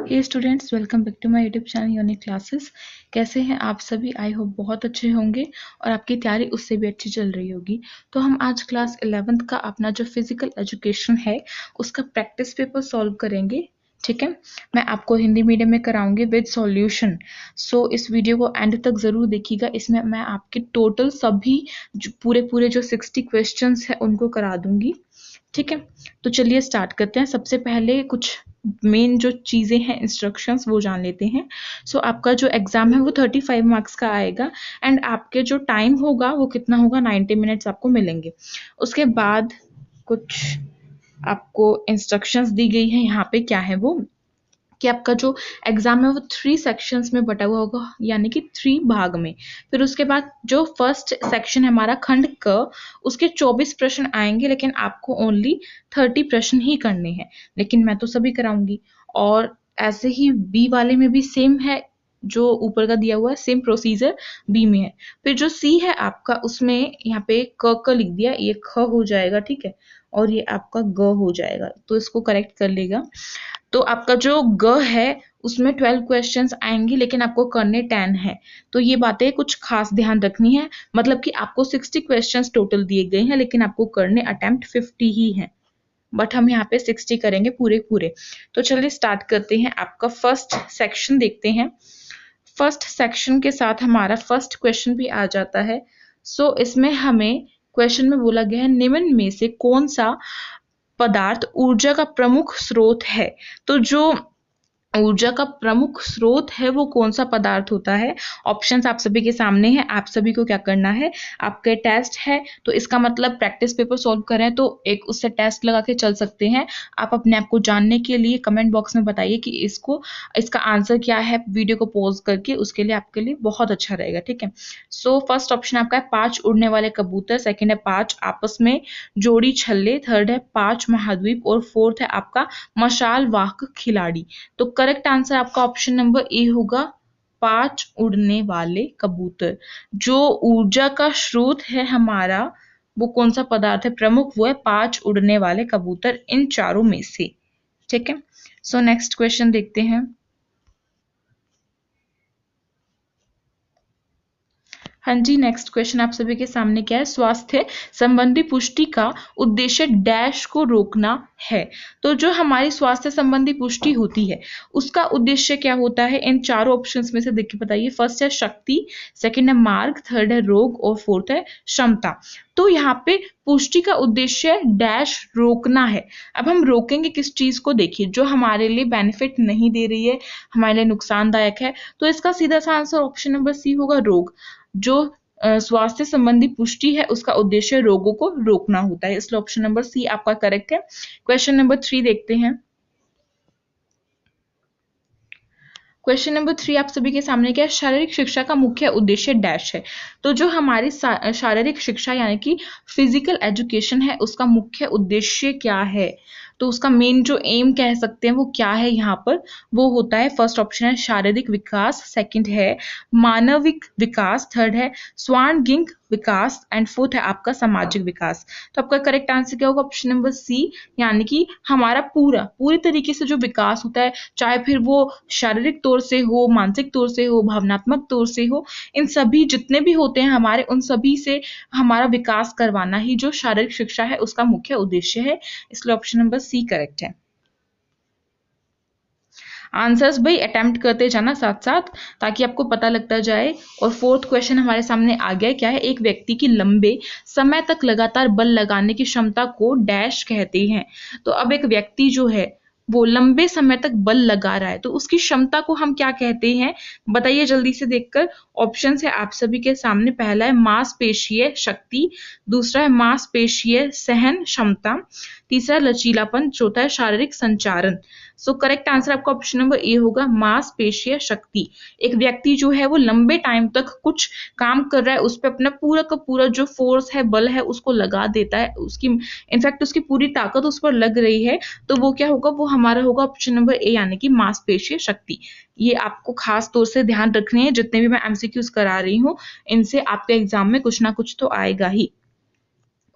Hey students, welcome back to my YouTube channel Unique Classes. कैसे हैं आप सभी? आई होप बहुत अच्छे होंगे और आपकी तैयारी उससे भी अच्छी चल रही होगी। तो हम आज क्लास 11th का अपना जो फिजिकल एजुकेशन है उसका प्रैक्टिस पेपर सॉल्व करेंगे। ठीक है, मैं आपको हिंदी मीडियम में कराऊंगी विद सॉल्यूशन। सो इस वीडियो को एंड तक जरूर देखिएगा। इसमें मैं आपके टोटल सभी पूरे जो 60 क्वेश्चंस है उनको करा दूंगी। ठीक है, तो चलिए स्टार्ट करते हैं। सबसे पहले कुछ मेन जो चीज़ें हैं, इंस्ट्रक्शंस, वो जान लेते हैं। सो आपका जो एग्ज़ाम है वो 35 मार्क्स का आएगा एंड आपके जो टाइम होगा वो कितना होगा, 90 मिनट्स आपको मिलेंगे। उसके बाद कुछ आपको इंस्ट्रक्शंस दी गई है। यहाँ पे क्या है वो कि आपका जो एग्जाम है वो 3 सेक्शंस में बटा हुआ होगा, यानी कि 3 भाग में। फिर उसके बाद जो फर्स्ट सेक्शन है हमारा खंड क, उसके 24 प्रश्न आएंगे, लेकिन आपको ओनली 30 प्रश्न ही करने हैं। लेकिन मैं तो सभी कराऊंगी। और ऐसे ही बी वाले में भी सेम है, जो ऊपर का दिया हुआ है सेम प्रोसीजर बी में है। फिर जो सी है आपका, उसमें यहाँ पे क लिख दिया, ये ख हो जाएगा। ठीक है, और ये आपका ग हो जाएगा, तो इसको करेक्ट कर लेगा। तो आपका जो ग है उसमें 12 क्वेश्चंस आएंगे, लेकिन आपको करने 10 है। तो ये बातें कुछ खास ध्यान रखनी है। मतलब कि आपको 60 क्वेश्चंस टोटल दिए गए हैं, लेकिन आपको करने अटेम्प्ट 50 ही हैं। बट हम यहाँ पे 60 करेंगे पूरे। तो चलिए स्टार्ट करते हैं। आपका फर्स्ट सेक्शन देखते हैं। फर्स्ट सेक्शन के साथ हमारा फर्स्ट क्वेश्चन भी आ जाता है। सो इसमें हमें क्वेश्चन में बोला गया है, निम्न में से कौन सा पदार्थ ऊर्जा का प्रमुख स्रोत है। तो जो ऊर्जा का प्रमुख स्रोत है वो कौन सा पदार्थ होता है? ऑप्शंस आप सभी के सामने हैं। आप सभी को क्या करना है, आपके टेस्ट है तो इसका मतलब प्रैक्टिस पेपर सॉल्व कर रहे हैं तो एक उससे टेस्ट लगा के चल सकते हैं। आप अपने आप को जानने के लिए कमेंट बॉक्स में बताइए कि इसका आंसर क्या है। वीडियो को पॉज करके उसके लिए आपके लिए बहुत अच्छा रहेगा। ठीक है, सो फर्स्ट ऑप्शन आपका है 5 उड़ने वाले कबूतर, सेकेंड है 5 आपस में जोड़ी छल्ले, थर्ड है 5 महाद्वीप और फोर्थ है आपका मशाल वाहक खिलाड़ी। तो करेक्ट आंसर आपका ऑप्शन नंबर ए होगा, 5 उड़ने वाले कबूतर। जो ऊर्जा का स्रोत है हमारा, वो कौन सा पदार्थ है प्रमुख, वो है 5 उड़ने वाले कबूतर इन चारों में से। ठीक है, सो नेक्स्ट क्वेश्चन देखते हैं। हाँ जी, नेक्स्ट क्वेश्चन आप सभी के सामने क्या है, स्वास्थ्य संबंधी पुष्टि का उद्देश्य डैश को रोकना है। तो जो हमारी स्वास्थ्य संबंधी पुष्टि होती है उसका उद्देश्य क्या होता है? इन चारों ऑप्शंस में से देखिए बताइए। फर्स्ट है शक्ति, सेकंड है मार्ग, थर्ड है रोग और फोर्थ है क्षमता। तो यहाँ पे पुष्टि का उद्देश्य डैश रोकना है। अब हम रोकेंगे किस चीज को? देखिए, जो हमारे लिए बेनिफिट नहीं दे रही है, हमारे लिए नुकसानदायक है, तो इसका सीधा सा आंसर ऑप्शन नंबर सी होगा, रोग। जो स्वास्थ्य संबंधी पुष्टि है उसका उद्देश्य रोगों को रोकना होता है, इसलिए ऑप्शन नंबर सी आपका करेक्ट है। क्वेश्चन नंबर 3 देखते हैं। क्वेश्चन नंबर 3 आप सभी के सामने क्या है, शारीरिक शिक्षा का मुख्य उद्देश्य डैश है। तो जो हमारी शारीरिक शिक्षा यानी कि फिजिकल एजुकेशन है उसका मुख्य उद्देश्य क्या है? तो उसका मेन जो एम कह सकते हैं वो क्या है यहाँ पर, वो होता है फर्स्ट ऑप्शन है शारीरिक विकास, सेकंड है मानविक विकास, थर्ड है स्वांगिक विकास एंड फोर्थ है आपका सामाजिक विकास। तो आपका करेक्ट आंसर क्या होगा, ऑप्शन नंबर सी, यानी कि हमारा पूरी तरीके से जो विकास होता है, चाहे फिर वो शारीरिक तौर से हो, मानसिक तौर से हो, भावनात्मक तौर से हो, इन सभी जितने भी होते हैं हमारे, उन सभी से हमारा विकास करवाना ही जो शारीरिक शिक्षा है उसका मुख्य उद्देश्य है, इसलिए ऑप्शन नंबर सी करेक्ट है। आंसर्स भाई अटेम्प्ट करते जाना साथ साथ, ताकि आपको पता लगता जाए। और फोर्थ क्वेश्चन हमारे सामने आ गया, क्या है, एक व्यक्ति की लंबे समय तक लगातार बल लगाने की क्षमता को डैश कहते हैं। तो अब एक व्यक्ति जो है वो लंबे समय तक बल लगा रहा है, तो उसकी क्षमता को हम क्या कहते हैं, बताइए जल्दी से देखकर। ऑप्शन है आप सभी के सामने। पहला है मांसपेशीय शक्ति, दूसरा है मांसपेशीय सहन क्षमता, तीसरा लचीलापन, चौथा है शारीरिक संचारण। सो करेक्ट आंसर आपका ऑप्शन नंबर ए होगा, मांसपेशीय शक्ति। एक व्यक्ति जो है वो लंबे टाइम तक कुछ काम कर रहा है, उस पर अपना पूरा का पूरा जो फोर्स है, बल है, उसको लगा देता है, उसकी इनफैक्ट उसकी पूरी ताकत उस पर लग रही है, तो वो क्या होगा, वो हमारा होगा ऑप्शन नंबर ए, यानी कि मांसपेशीय शक्ति। ये आपको खास तौर से ध्यान रखने हैं, जितने भी मैं एमसीक्यूज करा रही हूँ इनसे आपके एग्जाम में कुछ ना कुछ तो आएगा ही।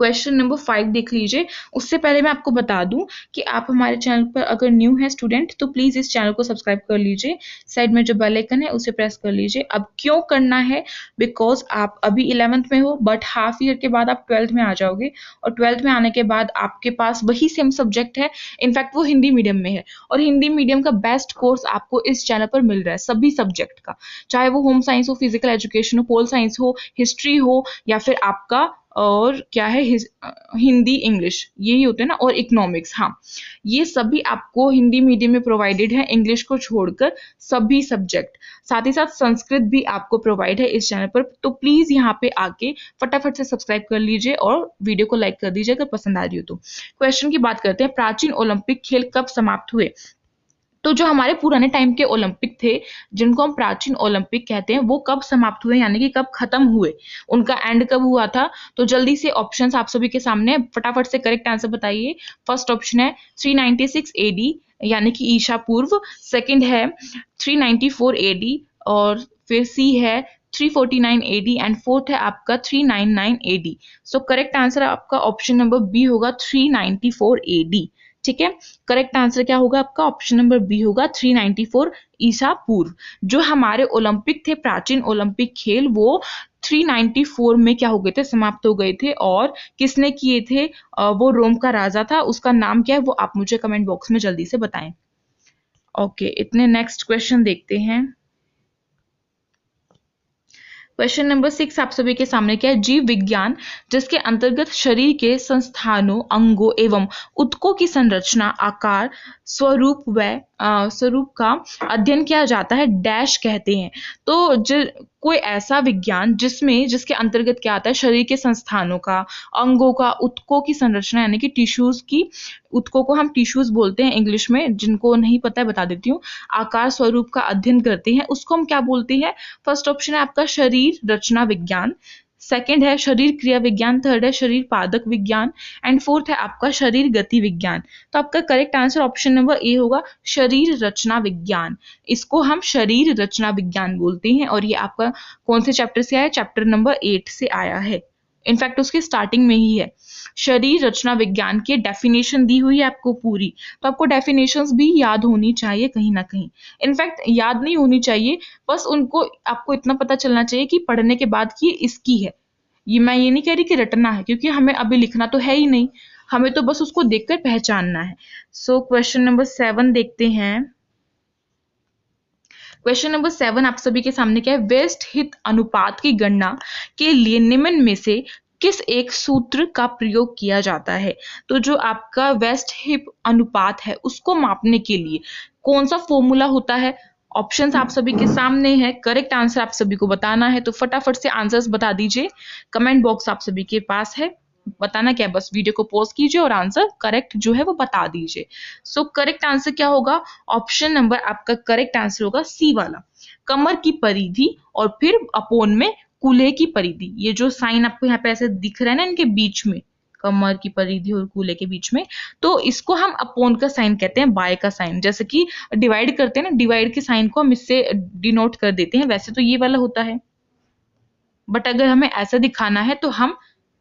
क्वेश्चन नंबर 5 देख लीजिए। उससे पहले मैं आपको बता दूं कि आप हमारे चैनल पर अगर न्यू है स्टूडेंट तो प्लीज इस चैनल को सब्सक्राइब कर लीजिए। साइड में जो बेल आइकन है उसे प्रेस कर लीजिए। अब क्यों करना है? बिकॉज आप अभी 11th में हो, बट हाफ ईयर के बाद आप 12th में आ जाओगे, और 12th में आने के बाद आपके पास वही सेम सब्जेक्ट है, इनफैक्ट वो हिंदी मीडियम में है, और हिंदी मीडियम का बेस्ट कोर्स आपको इस चैनल पर मिल रहा है सभी सब्जेक्ट का, चाहे वो होम साइंस हो, फिजिकल एजुकेशन हो, पोल साइंस हो, हिस्ट्री हो, या फिर आपका और क्या है हिंदी इंग्लिश, यही होते हैं ना, और इकोनॉमिक्स। हाँ, ये सभी आपको हिंदी मीडियम में प्रोवाइडेड है, इंग्लिश को छोड़कर सभी सब्जेक्ट। साथ ही साथ संस्कृत भी आपको प्रोवाइड है इस चैनल पर। तो प्लीज यहाँ पे आके फटाफट से सब्सक्राइब कर लीजिए और वीडियो को लाइक कर दीजिए अगर पसंद आ रही हो तो। क्वेश्चन की बात करते हैं, प्राचीन ओलंपिक खेल कब समाप्त हुए? तो जो हमारे पुराने टाइम के ओलंपिक थे, जिनको हम प्राचीन ओलंपिक कहते हैं, वो कब समाप्त हुए, यानी कि कब खत्म हुए, उनका एंड कब हुआ था? तो जल्दी से ऑप्शंस आप सभी के सामने, फटाफट से करेक्ट आंसर बताइए। फर्स्ट ऑप्शन है 396 एडी, यानी कि ईसा पूर्व। सेकंड है 394 एडी, और फिर सी है 349 एडी, एंड फोर्थ है आपका 399 एडी। सो करेक्ट आंसर आपका ऑप्शन नंबर बी होगा, 394 एडी। ठीक है, करेक्ट आंसर क्या होगा आपका? ऑप्शन नंबर बी होगा, 394 ईसा पूर्व। जो हमारे ओलंपिक थे, प्राचीन ओलंपिक खेल, वो 394 में क्या हो गए थे? समाप्त हो गए थे। और किसने किए थे? वो रोम का राजा था, उसका नाम क्या है वो आप मुझे कमेंट बॉक्स में जल्दी से बताएं। ओके, इतने नेक्स्ट क्वेश्चन देखते हैं। क्वेश्चन नंबर 6 आप सभी के सामने क्या है? जीव विज्ञान, जिसके अंतर्गत शरीर के संस्थानों, अंगों एवं ऊतकों की संरचना, आकार, स्वरूप व स्वरूप का अध्ययन किया जाता है, डैश कहते हैं। तो कोई ऐसा विज्ञान जिसके अंतर्गत क्या आता है? शरीर के संस्थानों का, अंगों का, ऊतकों की संरचना, यानी कि टिश्यूज की, ऊतकों को हम टिश्यूज बोलते हैं इंग्लिश में, जिनको नहीं पता है बता देती हूँ, आकार स्वरूप का अध्ययन करते हैं, उसको हम क्या बोलते हैं? फर्स्ट ऑप्शन है आपका शरीर रचना विज्ञान, सेकंड है शरीर क्रिया विज्ञान, थर्ड है शरीर पादक विज्ञान, एंड फोर्थ है आपका शरीर गति विज्ञान। तो आपका correct answer option number A होगा, शरीर रचना विज्ञान। इसको हम शरीर रचना विज्ञान बोलते हैं, और ये आपका कौन से चैप्टर से आया? चैप्टर नंबर 8 से आया है, इनफैक्ट उसके स्टार्टिंग में ही है। शरीर रचना विज्ञान की डेफिनेशन दी हुई है आपको पूरी, तो आपको डेफिनेशंस भी याद होनी चाहिए कहीं ना कहीं। इनफैक्ट याद नहीं होनी चाहिए, बस उनको आपको इतना पता चलना चाहिए कि पढ़ने के बाद कि इसकी है। मैं ये नहीं कह रही कि रटना है, क्योंकि हमें अभी लिखना तो है ही नहीं, हमें तो बस उसको देखकर पहचानना है। सो क्वेश्चन नंबर 7 देखते हैं। क्वेश्चन नंबर 7 आप सभी के सामने क्या है? वेस्ट हित अनुपात की गणना के लिए निम्न में से किस एक सूत्र का प्रयोग किया जाता है? तो जो आपका वेस्ट हिप अनुपात है, उसको मापने के लिए कौन सा फॉर्मूला होता है? ऑप्शंस आप सभी के सामने है, करेक्ट आंसर आप सभी को बताना है, तो फटाफट से आंसर्स बता दीजिए। कमेंट बॉक्स आप सभी के पास है, बताना क्या है, बस वीडियो को पॉज कीजिए और आंसर करेक्ट जो है वो बता दीजिए। सो करेक्ट आंसर क्या होगा? ऑप्शन नंबर आपका करेक्ट आंसर होगा सी वाला, कमर की परिधि और फिर अपोन में कूल्हे की परिधि। ये जो साइन आपको यहाँ पे ऐसे दिख रहा है ना, इनके बीच में, कमर की परिधि और कूल्हे के बीच में, तो इसको हम अपोन का साइन कहते हैं, बाय का साइन। जैसे कि डिवाइड करते हैं ना, डिवाइड के साइन को हम इससे डिनोट कर देते हैं, वैसे तो ये वाला होता है, बट अगर हमें ऐसा दिखाना है तो हम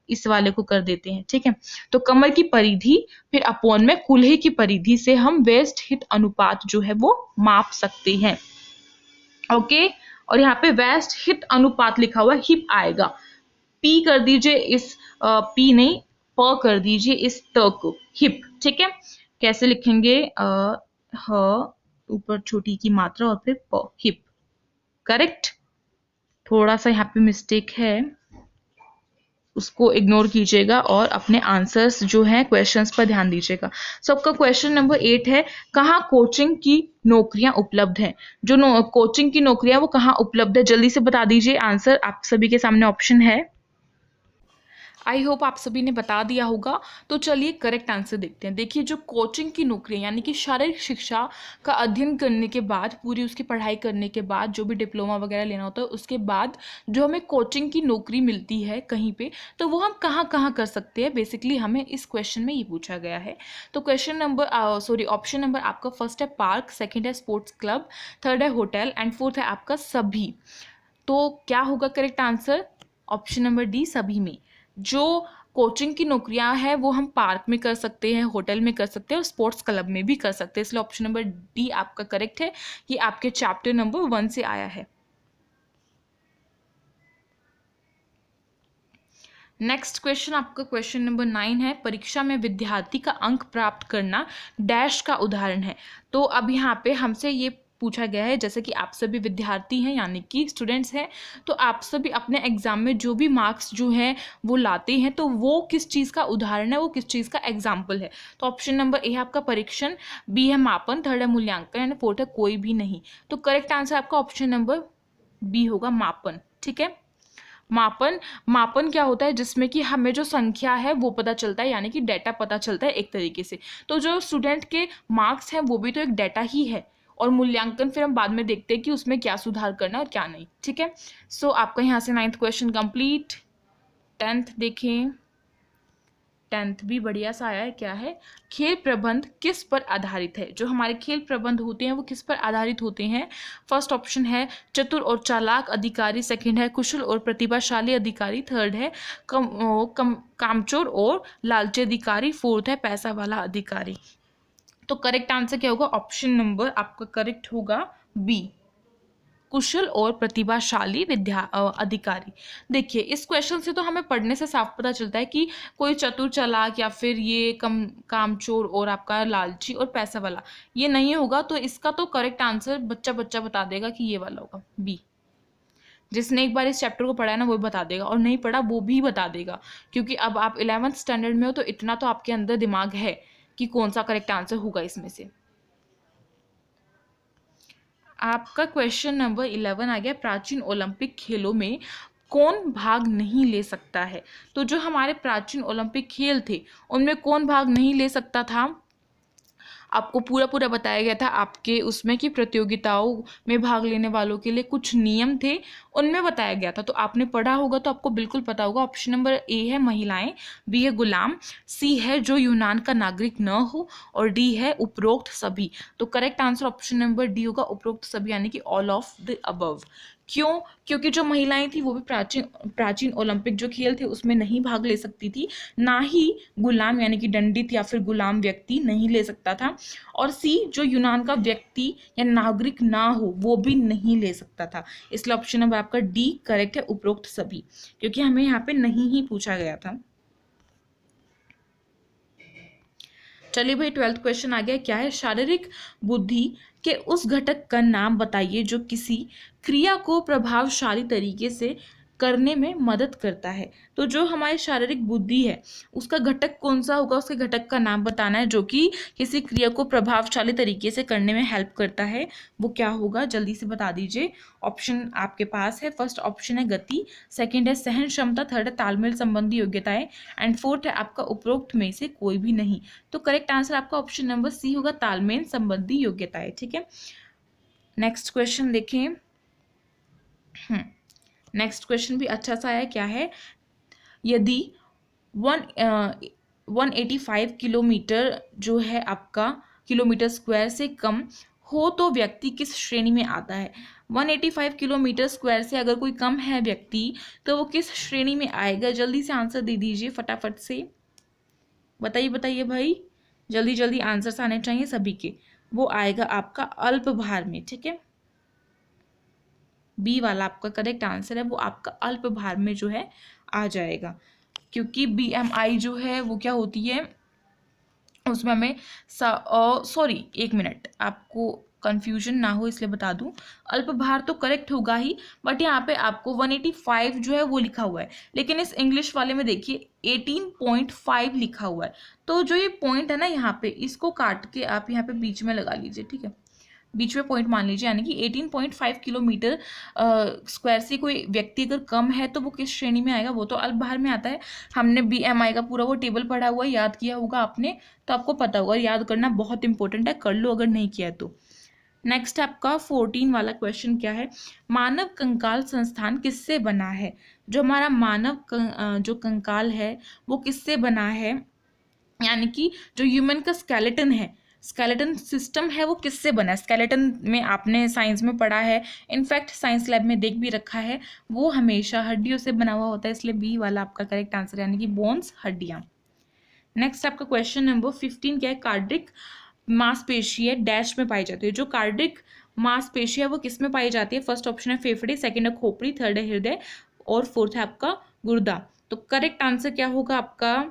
इस वाले को कर देते हैं। ठीक है, तो कमर की परिधि फिर अपोन में कूल्हे की परिधि से हम वेस्ट हित अनुपात जो है वो माप सकते हैं। ओके, और यहाँ पे वेस्ट हित अनुपात लिखा हुआ, हिप आएगा, पी कर दीजिए इस पी नहीं, प कर दीजिए इस त को, हिप। ठीक है, कैसे लिखेंगे? ह ऊपर छोटी की मात्रा और फिर प, हिप। करेक्ट, थोड़ा सा यहाँ पे मिस्टेक है, उसको इग्नोर कीजिएगा और अपने आंसर्स जो हैं क्वेश्चंस पर ध्यान दीजिएगा। सो आपका क्वेश्चन नंबर 8 है, कहाँ कोचिंग की नौकरियां उपलब्ध हैं? जो कोचिंग की नौकरियां वो कहाँ उपलब्ध है, जल्दी से बता दीजिए। आंसर आप सभी के सामने ऑप्शन है, आई होप आप सभी ने बता दिया होगा। तो चलिए करेक्ट आंसर देखते हैं। देखिए, जो कोचिंग की नौकरियां, यानी कि शारीरिक शिक्षा का अध्ययन करने के बाद, पूरी उसकी पढ़ाई करने के बाद, जो भी डिप्लोमा वगैरह लेना होता है उसके बाद जो हमें कोचिंग की नौकरी मिलती है कहीं पे, तो वो हम कहाँ कहाँ कर सकते हैं, बेसिकली हमें इस क्वेश्चन में ये पूछा गया है। तो क्वेश्चन नंबर ऑप्शन नंबर आपका फर्स्ट है पार्क, सेकेंड है स्पोर्ट्स क्लब, थर्ड है होटल, एंड फोर्थ है आपका सभी। तो क्या होगा correct answer? Option number D, सभी में। जो कोचिंग की नौकरियां हैं वो हम पार्क में कर सकते हैं, होटल में कर सकते हैं और स्पोर्ट्स क्लब में भी कर सकते हैं, इसलिए ऑप्शन नंबर डी आपका करेक्ट है। ये आपके चैप्टर नंबर 1 से आया है। नेक्स्ट क्वेश्चन आपका क्वेश्चन नंबर 9 है, परीक्षा में विद्यार्थी का अंक प्राप्त करना डैश का उदाहरण है। तो अब यहाँ पे हमसे ये पूछा गया है, जैसे कि आप सभी विद्यार्थी हैं यानी कि स्टूडेंट्स हैं, तो आप सभी अपने एग्जाम में जो भी मार्क्स जो हैं वो लाते हैं, तो वो किस चीज़ का उदाहरण है, वो किस चीज़ का एग्जाम्पल है। तो ऑप्शन नंबर ए है आपका परीक्षण, बी है मापन, थर्ड है मूल्यांकन एंड फोर्थ है कोई भी नहीं। तो करेक्ट आंसर आपका ऑप्शन नंबर बी होगा, मापन। ठीक है, मापन, मापन क्या होता है, जिसमें कि हमें जो संख्या है वो पता चलता है, यानी कि डेटा पता चलता है एक तरीके से। तो जो स्टूडेंट के मार्क्स हैं वो भी तो एक डेटा ही है, और मूल्यांकन फिर हम बाद में देखते हैं कि उसमें क्या सुधार करना है और क्या नहीं। ठीक है, सो आपका यहाँ से 9th क्वेश्चन कंप्लीट। 10th देखें, 10th भी बढ़िया सा आया है। क्या है, खेल प्रबंध किस पर आधारित है। जो हमारे खेल प्रबंध होते हैं वो किस पर आधारित होते हैं। फर्स्ट ऑप्शन है चतुर और चालाक अधिकारी, सेकंड है कुशल और प्रतिभाशाली अधिकारी, थर्ड है कामचोर और लालची अधिकारी, फोर्थ है पैसा वाला अधिकारी। तो करेक्ट आंसर क्या होगा, ऑप्शन नंबर आपका करेक्ट होगा बी, कुशल और प्रतिभाशाली अधिकारी। देखिए इस क्वेश्चन से तो हमें पढ़ने से साफ पता चलता है कि कोई चतुर चालाक या फिर ये कामचोर और आपका लालची और पैसा वाला ये नहीं होगा। तो इसका तो करेक्ट आंसर बच्चा बच्चा बता देगा कि ये वाला होगा बी। जिसने एक बार इस चैप्टर को पढ़ा है ना वो बता देगा, और नहीं पढ़ा वो भी बता देगा, क्योंकि अब आप 11th स्टैंडर्ड में हो तो इतना तो आपके अंदर दिमाग है कि कौन सा करेक्ट आंसर होगा इसमें से। आपका क्वेश्चन नंबर 11 आ गया, प्राचीन ओलंपिक खेलों में कौन भाग नहीं ले सकता है। तो जो हमारे प्राचीन ओलंपिक खेल थे उनमें कौन भाग नहीं ले सकता था, आपको पूरा पूरा बताया गया था आपके उसमें कि प्रतियोगिताओं में भाग लेने वालों के लिए कुछ नियम थे, उनमें बताया गया था। तो आपने पढ़ा होगा तो आपको बिल्कुल पता होगा। ऑप्शन नंबर ए है महिलाएं, बी है गुलाम, सी है जो यूनान का नागरिक न हो, और डी है उपरोक्त सभी। तो correct answer option number D होगा, उपरोक्त सभी, यानी कि ऑल ऑफ द अबव। क्यों, क्योंकि जो महिलाएं थी वो भी प्राचीन ओलंपिक जो खेल थे उसमें नहीं भाग ले सकती थी, ना ही गुलाम यानी कि दंडित या फिर गुलाम व्यक्ति नहीं ले सकता था, और सी जो यूनान का व्यक्ति या नागरिक ना हो वो भी नहीं ले सकता था। इसलिए ऑप्शन नंबर आपका डी करेक्ट है, उपरोक्त सभी, क्योंकि हमें यहाँ पे नहीं ही पूछा गया था। चलिए भाई 12th क्वेश्चन आ गया। क्या है, शारीरिक बुद्धि के उस घटक का नाम बताइए जो किसी क्रिया को प्रभावशाली तरीके से करने में मदद करता है। तो जो हमारी शारीरिक बुद्धि है उसका घटक कौन सा होगा, उसके घटक का नाम बताना है जो कि किसी क्रिया को प्रभावशाली तरीके से करने में हेल्प करता है। वो क्या होगा, जल्दी से बता दीजिए। ऑप्शन आपके पास है, फर्स्ट ऑप्शन है गति, सेकंड है सहन क्षमता, थर्ड है तालमेल संबंधी योग्यताएं, एंड फोर्थ है आपका उपरोक्त में से कोई भी नहीं। तो करेक्ट आंसर आपका ऑप्शन नंबर सी होगा, तालमेल संबंधी योग्यताएं। ठीक है, नेक्स्ट क्वेश्चन देखें। नेक्स्ट क्वेश्चन भी अच्छा सा है। क्या है, यदि 185 किलोमीटर जो है आपका किलोमीटर स्क्वायर से कम हो तो व्यक्ति किस श्रेणी में आता है। 185 किलोमीटर स्क्वायर से अगर कोई कम है व्यक्ति तो वो किस श्रेणी में आएगा। जल्दी से आंसर दे दीजिए, फटाफट से बताइए बताइए भाई, जल्दी जल्दी आंसर्स आने चाहिए सभी के। वो आएगा आपका अल्प भार में। ठीक है, बी वाला आपका करेक्ट आंसर है, वो आपका अल्प भार में जो है आ जाएगा, क्योंकि BMI जो है वो क्या होती है उसमें हमें सॉरी एक मिनट, आपको कंफ्यूजन ना हो इसलिए बता दूं, अल्प भार तो करेक्ट होगा ही, बट यहाँ पे आपको 185 जो है वो लिखा हुआ है, लेकिन इस इंग्लिश वाले में देखिए 18.5 लिखा हुआ है। तो जो ये पॉइंट है ना यहाँ पे, इसको काट के आप यहाँ पे बीच में लगा लीजिए। ठीक है, बीच में पॉइंट मान लीजिए, यानी कि 18.5 किलोमीटर स्क्वायर से कोई व्यक्ति अगर कम है तो वो किस श्रेणी में आएगा, वो तो अल्प भार में आता है। हमने BMI का पूरा वो टेबल पढ़ा हुआ है, याद किया होगा आपने, तो आपको पता होगा। याद करना बहुत इंपॉर्टेंट है, कर लो अगर नहीं किया तो। नेक्स्ट आपका 14 वाला क्वेश्चन क्या है, मानव कंकाल संस्थान किससे बना है। जो हमारा जो कंकाल है वो किससे बना है, यानी कि जो ह्यूमन का स्केलेटन है स्केलेटन सिस्टम है वो किससे बना है? स्केलेटन में आपने साइंस में पढ़ा है, इनफैक्ट साइंस लैब में देख भी रखा है, वो हमेशा हड्डियों से बना हुआ होता है, इसलिए बी वाला आपका करेक्ट आंसर यानी कि बोन्स, हड्डियां। नेक्स्ट आपका क्वेश्चन नंबर 15 क्या है? कार्डिक मांसपेशी है डैश में पाई जाती है। जो कार्डिक मांसपेशी है वो किस में पाई जाती है? फर्स्ट ऑप्शन है फेफड़े, सेकंड है खोपड़ी, थर्ड है हृदय और फोर्थ है आपका गुर्दा। तो करेक्ट आंसर क्या होगा आपका,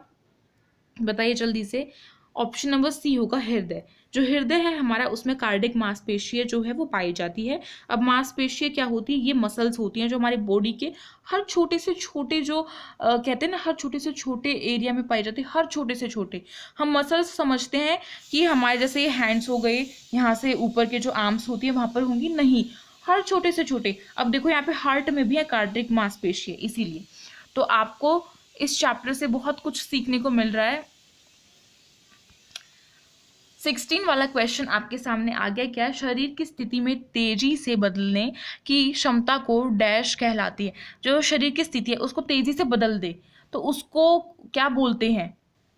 बताइए जल्दी से। ऑप्शन नंबर सी होगा हृदय। जो हृदय है हमारा उसमें कार्डिक मांसपेशी जो है वो पाई जाती है। अब मांसपेशी क्या होती है? ये मसल्स होती हैं जो हमारे बॉडी के हर छोटे से छोटे जो कहते हैं ना, हर छोटे से छोटे एरिया में पाई जाती है, हर छोटे से छोटे। हम मसल्स समझते हैं कि हमारे जैसे हैंड्स हो गए, यहाँ से ऊपर के जो आर्म्स होती है वहां पर होंगी, नहीं, हर छोटे से छोटे। अब देखो यहाँ पे हार्ट में भी है कार्डिक मांसपेशी, इसीलिए तो आपको इस चैप्टर से बहुत कुछ सीखने को मिल रहा है। 16 वाला क्वेश्चन आपके सामने आ गया। क्या शरीर की स्थिति में तेजी से बदलने की क्षमता को डैश कहलाती है? जो शरीर की स्थिति है उसको तेजी से बदल दे तो उसको क्या बोलते हैं?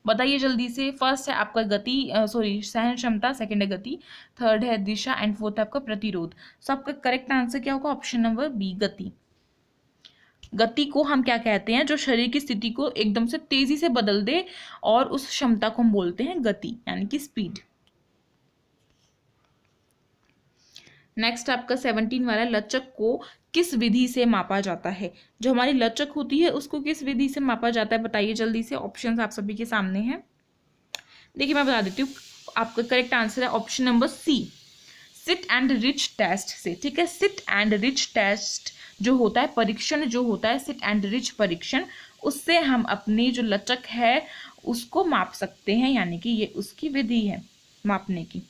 बताइए जल्दी से। फर्स्ट है आपका गति, सॉरी सहन क्षमता, सेकंड है गति, थर्ड है दिशा एंड फोर्थ है आपका प्रतिरोध। तो आपका करेक्ट आंसर क्या होगा? ऑप्शन नंबर बी, गति। गति को हम क्या कहते हैं? जो शरीर की स्थिति को एकदम से तेजी से बदल दे और उस क्षमता को हम बोलते हैं गति यानी कि स्पीड। नेक्स्ट आपका 17 वाला, लचक को किस विधि से मापा जाता है? जो हमारी लचक होती है उसको किस विधि से मापा जाता है? बताइए जल्दी से। ऑप्शंस आप सभी के सामने हैं, देखिए मैं बता देती हूँ। आपका करेक्ट आंसर है option number C, sit and reach test से। ठीक है, सिट एंड रिच टेस्ट जो होता है, परीक्षण जो होता है, सिट एंड रिच परीक्षण, उससे हम अपनी जो लचक है उसको माप सकते हैं, यानी कि ये उसकी विधि है मापने की।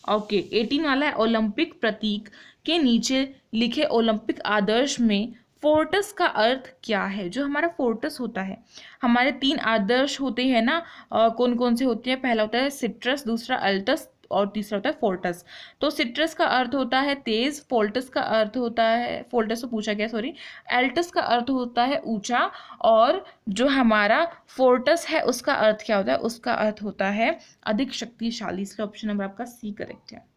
ओके, 18 वाला है, ओलंपिक प्रतीक के नीचे लिखे ओलंपिक आदर्श में फोर्टस का अर्थ क्या है? जो हमारा फोर्टस होता है, हमारे 3 आदर्श होते हैं ना, कौन कौन से होते हैं? पहला होता है सिट्रस, दूसरा अल्टस और तीसरा होता है फोर्टस। तो सिट्रस का अर्थ होता है तेज, फोर्टस का अर्थ होता है, फोर्टस तो पूछा गया सॉरी, एल्टस का अर्थ होता है ऊंचा, और जो हमारा फोर्टस है उसका अर्थ क्या होता है? उसका अर्थ होता है अधिक शक्तिशाली। इसलिए ऑप्शन नंबर आपका सी करेक्ट है।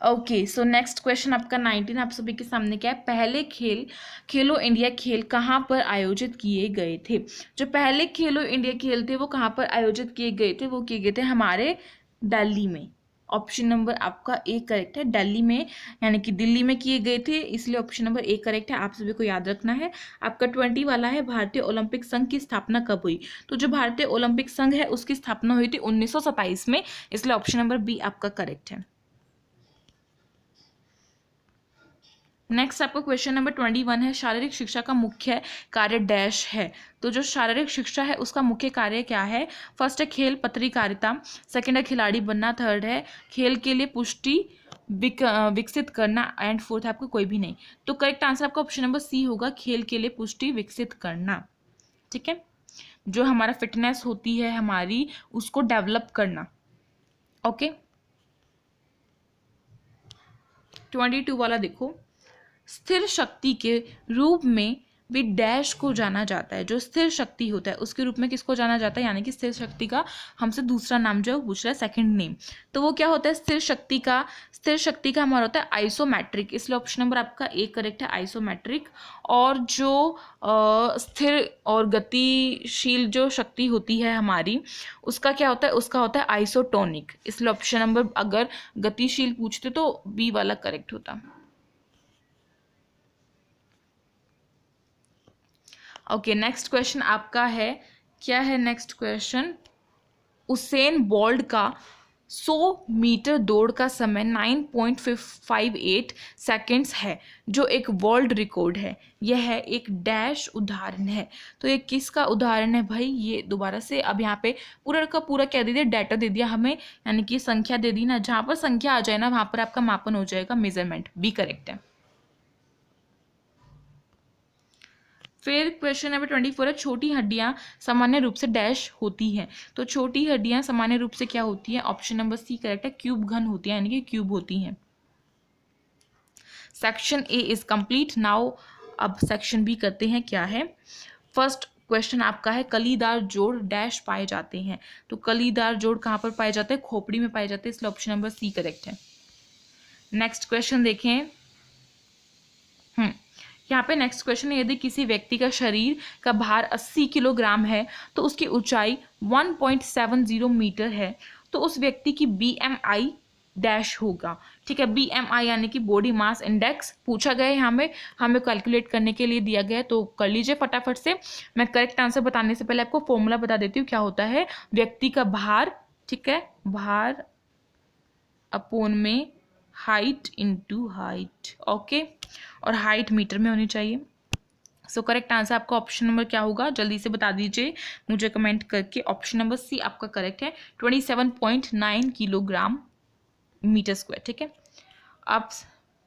ओके, सो नेक्स्ट क्वेश्चन आपका 19 आप सभी के सामने क्या है? पहले खेलो इंडिया खेल कहाँ पर आयोजित किए गए थे? जो पहले खेलो इंडिया खेल थे वो कहाँ पर आयोजित किए गए थे? वो किए गए थे हमारे दिल्ली में। ऑप्शन नंबर आपका ए करेक्ट है, दिल्ली में यानी कि दिल्ली में किए गए थे, इसलिए ऑप्शन नंबर ए करेक्ट है। आप सभी को याद रखना है। आपका 20 वाला है, भारतीय ओलंपिक संघ की स्थापना कब हुई? तो जो भारतीय ओलंपिक संघ है उसकी स्थापना हुई थी 1927 में, इसलिए ऑप्शन नंबर बी आपका करेक्ट है। नेक्स्ट आपका क्वेश्चन नंबर 21 है, शारीरिक शिक्षा का मुख्य कार्य डैश है? तो जो शारीरिक शिक्षा है उसका मुख्य कार्य क्या है? फर्स्ट है खेल पत्रकारिता, सेकंड है खिलाड़ी बनना, थर्ड है खेल के लिए पुष्टि विकसित करना एंड फोर्थ है आपको कोई भी नहीं। तो करेक्ट आंसर आपका ऑप्शन नंबर सी होगा, खेल के लिए पुष्टि विकसित करना। ठीक है, जो हमारा फिटनेस होती है हमारी उसको डेवलप करना। ओके, 22 वाला देखो, स्थिर शक्ति के रूप में भी डैश को जाना जाता है। जो स्थिर शक्ति होता है उसके रूप में किसको जाना जाता है? यानी कि स्थिर शक्ति का हमसे दूसरा नाम जो है पूछ रहा है, सेकंड नेम। तो वो क्या होता है स्थिर शक्ति का? स्थिर शक्ति का हमारा होता है आइसोमेट्रिक, इसलिए ऑप्शन नंबर आपका ए करेक्ट है, आइसोमेट्रिक। और जो स्थिर और गतिशील जो शक्ति होती है हमारी उसका क्या होता है? उसका होता है आइसोटोनिक, इसलिए ऑप्शन नंबर अगर गतिशील पूछते तो बी वाला करेक्ट होता। ओके, नेक्स्ट क्वेश्चन आपका है, क्या है नेक्स्ट क्वेश्चन? उसेन बोल्ट का 100 मीटर दौड़ का समय 9.58 सेकेंड्स है, जो एक वर्ल्ड रिकॉर्ड है। यह है एक डैश उदाहरण है। तो ये किसका उदाहरण है भाई? ये दोबारा से अब यहाँ पे पूरा का पूरा क्या दे दिया? डाटा दे दिया हमें, यानी कि संख्या दे दी ना, जहाँ पर संख्या आ जाए ना वहाँ पर आपका मापन हो जाएगा, मेजरमेंट। बी करेक्ट है। फिर क्वेश्चन नंबर 24 है, छोटी हड्डियां सामान्य रूप से डैश होती हैं? तो छोटी हड्डियां सामान्य रूप से क्या होती हैं? ऑप्शन नंबर सी करेक्ट है, क्यूब घन होती है, यानी कि क्यूब होती हैं। Section A is complete. Now अब सेक्शन बी करते हैं। क्या है? फर्स्ट क्वेश्चन आपका है कलीदार जोड़ डैश पाए जाते हैं। तो कलीदार जोड़ कहाँ पर पाए जाते हैं? खोपड़ी में पाए जाते हैं, इसलिए ऑप्शन नंबर सी करेक्ट है। नेक्स्ट क्वेश्चन देखें। यहाँ पे नेक्स्ट क्वेश्चन है, यदि किसी व्यक्ति का शरीर का भार 80 किलोग्राम है तो उसकी ऊंचाई 1.70 मीटर है, तो उस व्यक्ति की BMI डैश होगा। ठीक है, BMI यानी कि बॉडी मास इंडेक्स पूछा गया है, हमें कैलकुलेट करने के लिए दिया गया है, तो कर लीजिए फटाफट से। मैं करेक्ट आंसर बताने से पहले आपको फॉर्मूला बता देती हूँ क्या होता है। व्यक्ति का भार, ठीक है, भार अपोन में हाइट इनटू हाइट, ओके, और हाइट मीटर में होनी चाहिए। सो करेक्ट आंसर आपका ऑप्शन नंबर क्या होगा, जल्दी से बता दीजिए मुझे कमेंट करके। ऑप्शन नंबर सी आपका करेक्ट है, 27.9 किलोग्राम मीटर स्क्वायर। ठीक है, अब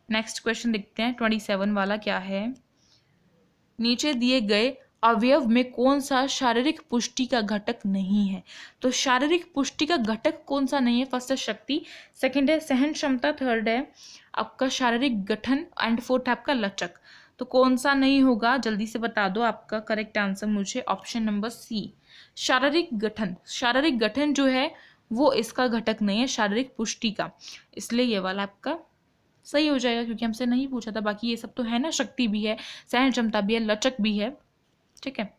नेक्स्ट क्वेश्चन देखते हैं 27 वाला। क्या है? नीचे दिए गए अवयव में कौन सा शारीरिक पुष्टि का घटक नहीं है? तो शारीरिक पुष्टि का घटक कौन सा नहीं है? फर्स्ट है शक्ति, सेकंड है सहन क्षमता, थर्ड है आपका शारीरिक गठन एंड फोर्थ है आपका लचक। तो कौन सा नहीं होगा, जल्दी से बता दो आपका करेक्ट आंसर मुझे। ऑप्शन नंबर सी, शारीरिक गठन। शारीरिक गठन जो है वो इसका घटक नहीं है शारीरिक पुष्टि का, इसलिए ये वाला आपका सही हो जाएगा, क्योंकि हमसे नहीं पूछा था। बाकी ये सब तो है ना, शक्ति भी है, सहन क्षमता भी है, लचक भी है। ठीक है,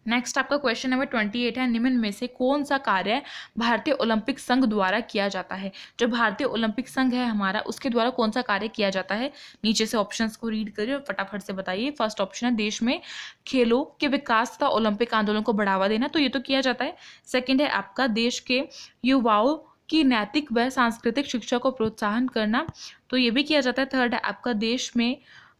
नेक्स्ट आपका क्वेश्चन नंबर 28 है, निम्न में से कौन सा कार्य भारतीय ओलंपिक संघ द्वारा किया जाता है? जो भारतीय ओलंपिक संघ है हमारा, उसके द्वारा कौन सा कार्य किया जाता है? नीचे से ऑप्शंस को रीड करिए और फटाफट से बताइए। फर्स्ट ऑप्शन है देश में खेलों के विकास तथा ओलंपिक आंदोलन को बढ़ावा देना, तो ये तो किया जाता है। सेकेंड है आपका देश के युवाओं की नैतिक व सांस्कृतिक शिक्षा को प्रोत्साहन करना, तो ये भी किया जाता है। थर्ड है आपका देश में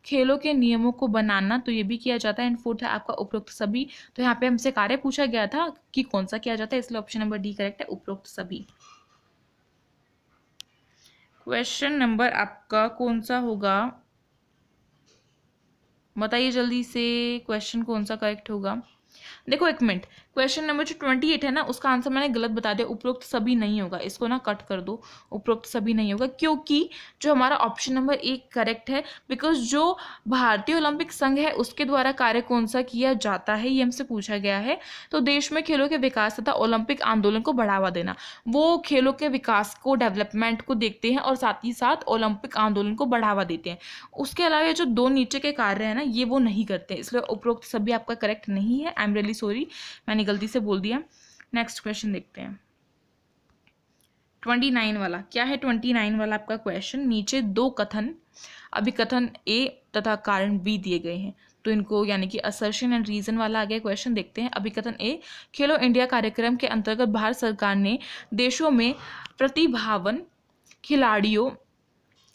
खेलों के नियमों को बनाना, तो ये भी किया जाता है। एंड फोर्थ है आपका उपरोक्त सभी। तो यहाँ पे हमसे कार्य पूछा गया था कि कौन सा किया जाता है, इसलिए ऑप्शन नंबर डी करेक्ट है, उपरोक्त सभी। क्वेश्चन नंबर आपका कौन सा होगा, बताइए जल्दी से, क्वेश्चन कौन सा करेक्ट होगा। देखो एक मिनट, क्वेश्चन नंबर जो 28 है ना, उसका आंसर मैंने गलत बता दिया, उपरोक्त सभी नहीं होगा, इसको ना कट कर दो, उपरोक्त सभी नहीं होगा, क्योंकि जो हमारा ऑप्शन नंबर 1 करेक्ट है, बिकॉज जो भारतीय ओलंपिक संघ है उसके द्वारा कार्य कौन सा किया जाता है ये हमसे पूछा गया है। तो देश में खेलों के विकास तथा ओलंपिक आंदोलन को बढ़ावा देना, वो खेलों के विकास को, डेवलपमेंट को देखते हैं और साथ ही साथ ओलंपिक आंदोलन को बढ़ावा देते हैं। उसके अलावा जो दो नीचे के कार्य है ना, ये वो नहीं करते, इसलिए उपरोक्त सभी आपका करेक्ट नहीं है। आई एम रियली सॉरी, मैंने गलती से बोल दिया। नेक्स्ट क्वेश्चन देखते हैं 29 वाला। क्या है 29 वाला आपका क्वेश्चन? नीचे दो कथन, अभिकथन ए तथा कारण बी दिए गए हैं, तो इनको यानी कि असर्शन एंड रीजन वाला आ गया क्वेश्चन। देखते हैं अभिकथन ए, खेलो इंडिया कार्यक्रम के अंतर्गत भारत सरकार ने देशों में प्रतिभावान खिलाड़ियों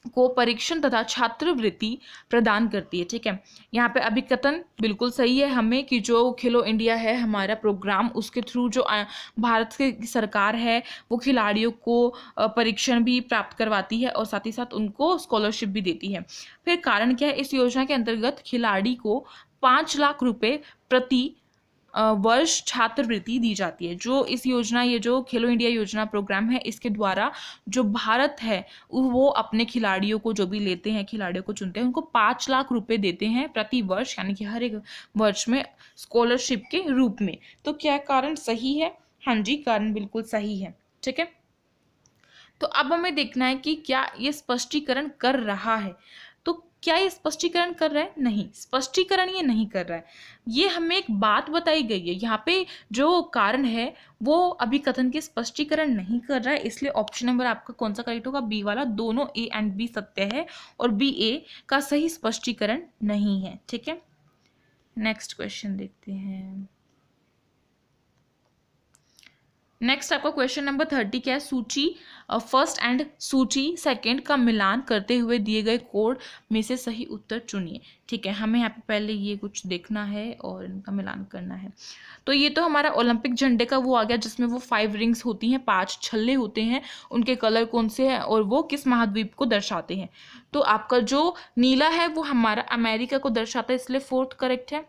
को परीक्षण तथा छात्रवृत्ति प्रदान करती है। ठीक है, यहाँ पे अभिकथन बिल्कुल सही है हमें कि जो खेलो इंडिया है हमारा प्रोग्राम, उसके थ्रू जो भारत की सरकार है वो खिलाड़ियों को परीक्षण भी प्राप्त करवाती है और साथ ही साथ उनको स्कॉलरशिप भी देती है। फिर कारण क्या है? इस योजना के अंतर्गत खिलाड़ी को 5 लाख रुपए प्रति वर्ष छात्रवृत्ति दी जाती है। जो इस योजना, ये जो खेलो इंडिया योजना प्रोग्राम है, इसके द्वारा जो भारत है वो अपने खिलाड़ियों को, जो भी लेते हैं खिलाड़ियों को चुनते हैं, उनको 5 लाख रुपए देते हैं प्रति वर्ष, यानी कि हर एक वर्ष में स्कॉलरशिप के रूप में। तो क्या कारण सही है? हाँ जी, कारण बिल्कुल सही है। ठीक है, तो अब हमें देखना है कि क्या ये स्पष्टीकरण कर रहा है। तो क्या ये स्पष्टीकरण कर रहा है? नहीं, स्पष्टीकरण ये नहीं कर रहा है। ये हमें एक बात बताई गई है, यहाँ पे जो कारण है वो अभी कथन के स्पष्टीकरण नहीं कर रहा है, इसलिए ऑप्शन नंबर आपका कौन सा करेक्ट होगा? बी वाला। दोनों ए एंड बी सत्य है और बी ए का सही स्पष्टीकरण नहीं है। ठीक है, नेक्स्ट क्वेश्चन देखते हैं। नेक्स्ट आपका क्वेश्चन नंबर 30 क्या है? सूची फर्स्ट एंड सूची सेकंड का मिलान करते हुए दिए गए कोड में से सही उत्तर चुनिए। ठीक है, हमें यहाँ पे पहले ये कुछ देखना है और इनका मिलान करना है। तो ये तो हमारा ओलंपिक झंडे का वो आ गया जिसमें वो 5 रिंग्स होती हैं, 5 छल्ले होते हैं, उनके कलर कौन से हैं और वो किस महाद्वीप को दर्शाते हैं। तो आपका जो नीला है वो हमारा अमेरिका को दर्शाता है, इसलिए 4th करेक्ट है।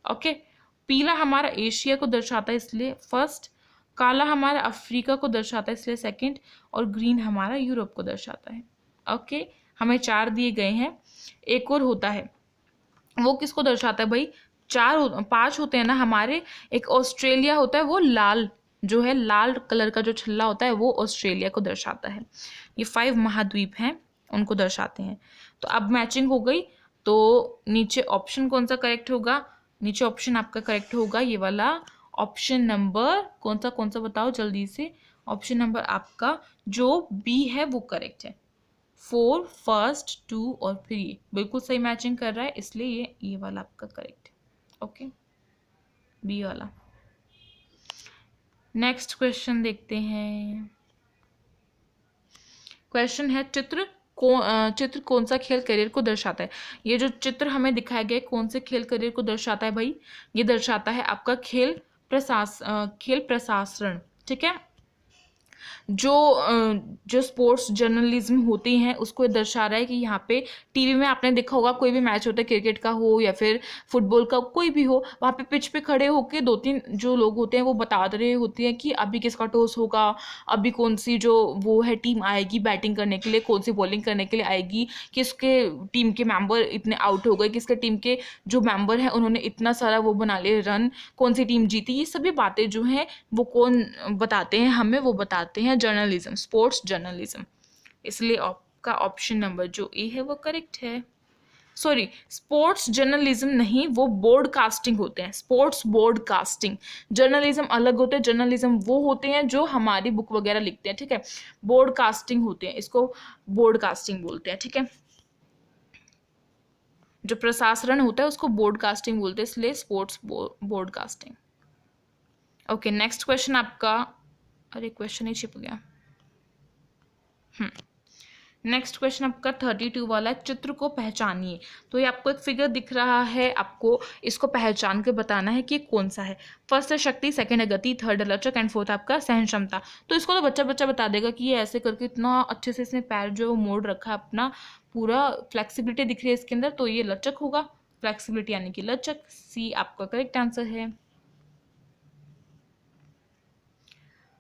ओके, पीला हमारा एशिया को दर्शाता है, इसलिए फर्स्ट। काला हमारा अफ्रीका को दर्शाता है, इसलिए सेकंड। और ग्रीन हमारा यूरोप को दर्शाता है। ओके, हमें 4 दिए गए हैं, एक और होता है, वो किसको दर्शाता है भाई? 5 होते हैं ना हमारे। एक ऑस्ट्रेलिया होता है, वो लाल जो है, लाल कलर का जो छल्ला होता है वो ऑस्ट्रेलिया को दर्शाता है। ये 5 महाद्वीप हैं, उनको दर्शाते हैं। तो अब मैचिंग हो गई, तो नीचे ऑप्शन कौन सा करेक्ट होगा? नीचे ऑप्शन आपका करेक्ट होगा ये वाला, ऑप्शन नंबर कौन सा बताओ जल्दी से। ऑप्शन नंबर आपका जो बी है वो करेक्ट है। 4, फर्स्ट, 2 और फिर ये बिल्कुल सही मैचिंग कर रहा है, इसलिए ये वाला आपका करेक्ट है। ओके, बी वाला। नेक्स्ट क्वेश्चन देखते हैं। क्वेश्चन है चित्र कौन सा खेल करियर को दर्शाता है? ये जो चित्र हमें दिखाया गया है कौन से खेल करियर को दर्शाता है भाई? ये दर्शाता है आपका खेल प्रशासन, ठीक है। जो स्पोर्ट्स जर्नलिज्म होती हैं उसको ये दर्शा रहा है कि यहाँ पे टीवी में आपने देखा होगा, कोई भी मैच होता है, क्रिकेट का हो या फिर फुटबॉल का, कोई भी हो, वहाँ पे पिच पे खड़े होके 2-3 जो लोग होते हैं वो बता रहे होते हैं कि अभी किसका टॉस होगा, अभी कौन सी जो वो है टीम आएगी बैटिंग करने के लिए, कौन सी बॉलिंग करने के लिए आएगी, किसके टीम के मेंबर इतने आउट हो गए, किसके टीम के जो मेंबर हैं उन्होंने इतना सारा वो बना लिए रन, कौन सी टीम जीती। ये सभी बातें जो हैं वो कौन बताते हैं हमें? वो बताते हैं जर्नलिज्म, स्पोर्ट्स जर्नलिज्म। इसलिए आपका ऑप्शन नंबर जो ए है वो करेक्ट है। सॉरी, स्पोर्ट्स जर्नलिज्म नहीं, वो ब्रॉडकास्टिंग होते हैं, स्पोर्ट्स ब्रॉडकास्टिंग। जर्नलिज्म अलग होते हैं, जर्नलिज्म वो होते हैं जो हमारी बुक वगैरह लिखते हैं, ठीक है। ब्रॉडकास्टिंग होते हैं, इसको ब्रॉडकास्टिंग बोलते हैं, ठीक है। जो प्रसारण होता है उसको ब्रॉडकास्टिंग बोलते हैं, इसलिए sports broadcasting. Okay, next question आपका, अरे क्वेश्चन ही छिप गया। नेक्स्ट क्वेश्चन आपका 32 वाला है, चित्र को पहचानिए। तो ये आपको एक फिगर दिख रहा है, आपको इसको पहचान के बताना है कि कौन सा है। फर्स्ट है शक्ति, सेकंड है गति, थर्ड है लचक एंड फोर्थ आपका सहन क्षमता। तो इसको तो बच्चा बता देगा कि ये ऐसे करके इतना अच्छे से इसने पैर जो मोड़ रखा है अपना, पूरा फ्लेक्सिबिलिटी दिख रही है इसके अंदर, तो ये लचक होगा, फ्लेक्सिबिलिटी यानी कि लचक। सी आपका करेक्ट आंसर है।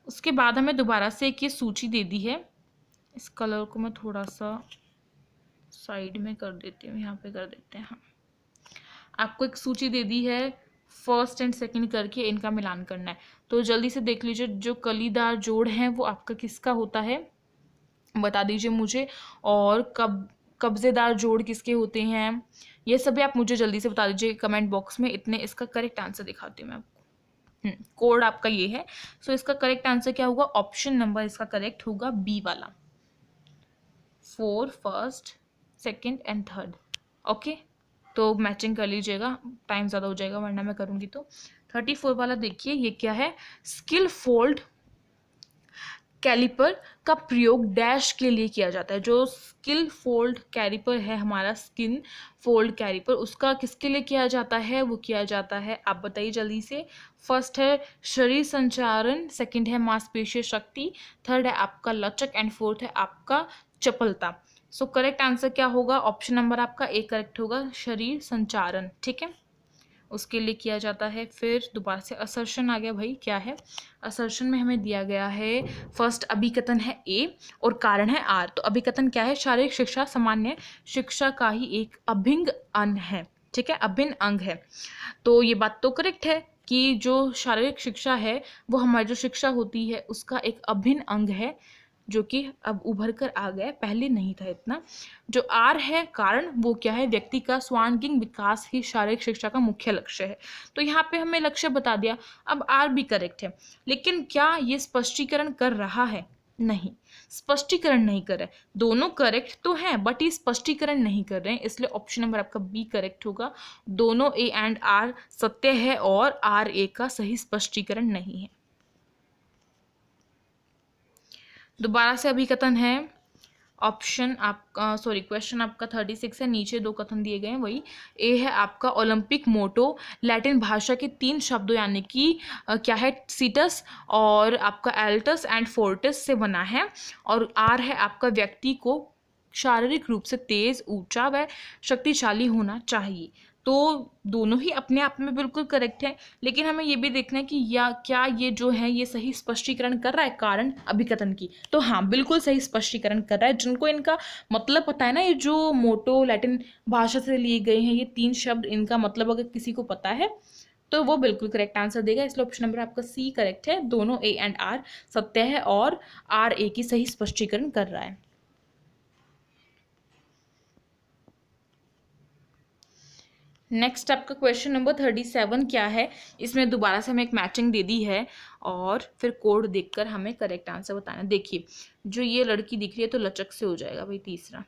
उसके बाद हमें दोबारा से एक ये सूची दे दी है, इस कलर को मैं थोड़ा सा साइड में कर देती हूँ, यहाँ पे कर देते हैं। हाँ, आपको एक सूची दे दी है, फर्स्ट एंड सेकंड करके इनका मिलान करना है। तो जल्दी से देख लीजिए, जो कलीदार जोड़ है वो आपका किसका होता है, बता दीजिए मुझे। और कब्जेदार जोड़ किसके होते हैं, ये सभी आप मुझे जल्दी से बता दीजिए कमेंट बॉक्स में। इतने इसका करेक्ट आंसर दिखाती हूँ मैं आपको। कोड आपका ये है। सो इसका करेक्ट आंसर क्या होगा? ऑप्शन नंबर इसका करेक्ट होगा बी वाला, 4, first, second and third. Okay, तो मैचिंग कर लीजिएगा, टाइम ज़्यादा हो जाएगा वरना मैं करूँगी तो। 34 वाला देखिए, ये क्या है? स्किल फोल्ड कैलिपर का प्रयोग डैश के लिए किया जाता है। जो स्किल फोल्ड कैलिपर है हमारा, स्किन फोल्ड कैलिपर, उसका किसके लिए किया जाता है? वो किया जाता है, आप बताइए जल्दी से। फर्स्ट है शरीर संचारण, सेकंड है मांसपेशीय शक्ति, थर्ड है आपका लचक एंड फोर्थ है आपका चपलता। सो करेक्ट आंसर क्या होगा? ऑप्शन नंबर आपका ए करेक्ट होगा, शरीर संचारण, ठीक है, उसके लिए किया जाता है। फिर दोबारा से असर्शन आ गया भाई, क्या है असर्शन में? हमें दिया गया है फर्स्ट अभिकथन है ए और कारण है आर। तो अभिकथन क्या है? शारीरिक शिक्षा सामान्य शिक्षा का ही एक अभिन्न अंग है, ठीक है, अभिन्न अंग है। तो ये बात तो करेक्ट है कि जो शारीरिक शिक्षा है वो हमारी जो शिक्षा होती है उसका एक अभिन्न अंग है, जो कि अब उभर कर आ गया, पहले नहीं था इतना। जो आर है कारण, वो क्या है? व्यक्ति का सर्वांगीण विकास ही शारीरिक शिक्षा का मुख्य लक्ष्य है। तो यहाँ पे हमें लक्ष्य बता दिया। अब आर भी करेक्ट है, लेकिन क्या ये स्पष्टीकरण कर रहा है? नहीं, स्पष्टीकरण नहीं कर रहा है। दोनों करेक्ट तो हैं बट ये स्पष्टीकरण नहीं कर रहे हैं, इसलिए ऑप्शन नंबर आपका बी करेक्ट होगा। दोनों ए एंड आर सत्य है और आर ए का सही स्पष्टीकरण नहीं है। दोबारा से अभिकथन है, ऑप्शन आपका सॉरी क्वेश्चन आपका 36 है, नीचे 2 कथन दिए गए हैं। वही ए है आपका ओलंपिक मोटो लैटिन भाषा के 3 शब्दों यानी कि क्या है? सीटस और आपका एल्टस एंड फोर्टिस से बना है। और आर है आपका व्यक्ति को शारीरिक रूप से तेज, ऊंचा व शक्तिशाली होना चाहिए। तो दोनों ही अपने आप में बिल्कुल करेक्ट है, लेकिन हमें ये भी देखना है कि या क्या ये जो है ये सही स्पष्टीकरण कर रहा है कारण अभिकथन की। तो हाँ, बिल्कुल सही स्पष्टीकरण कर रहा है। जिनको इनका मतलब पता है ना, ये जो मोटो लैटिन भाषा से लिए गए हैं ये 3 शब्द, इनका मतलब अगर किसी को पता है तो वो बिल्कुल करेक्ट आंसर देगा। इसलिए ऑप्शन नंबर आपका सी करेक्ट है। दोनों ए एंड आर सत्य है और आर ए की सही स्पष्टीकरण कर रहा है। नेक्स्ट आपका क्वेश्चन नंबर 37 क्या है, इसमें दोबारा से हमें एक मैचिंग दे दी है और फिर कोड देखकर हमें करेक्ट आंसर बताना। देखिए, जो ये लड़की दिख रही है तो लचक से हो जाएगा भाई तीसरा,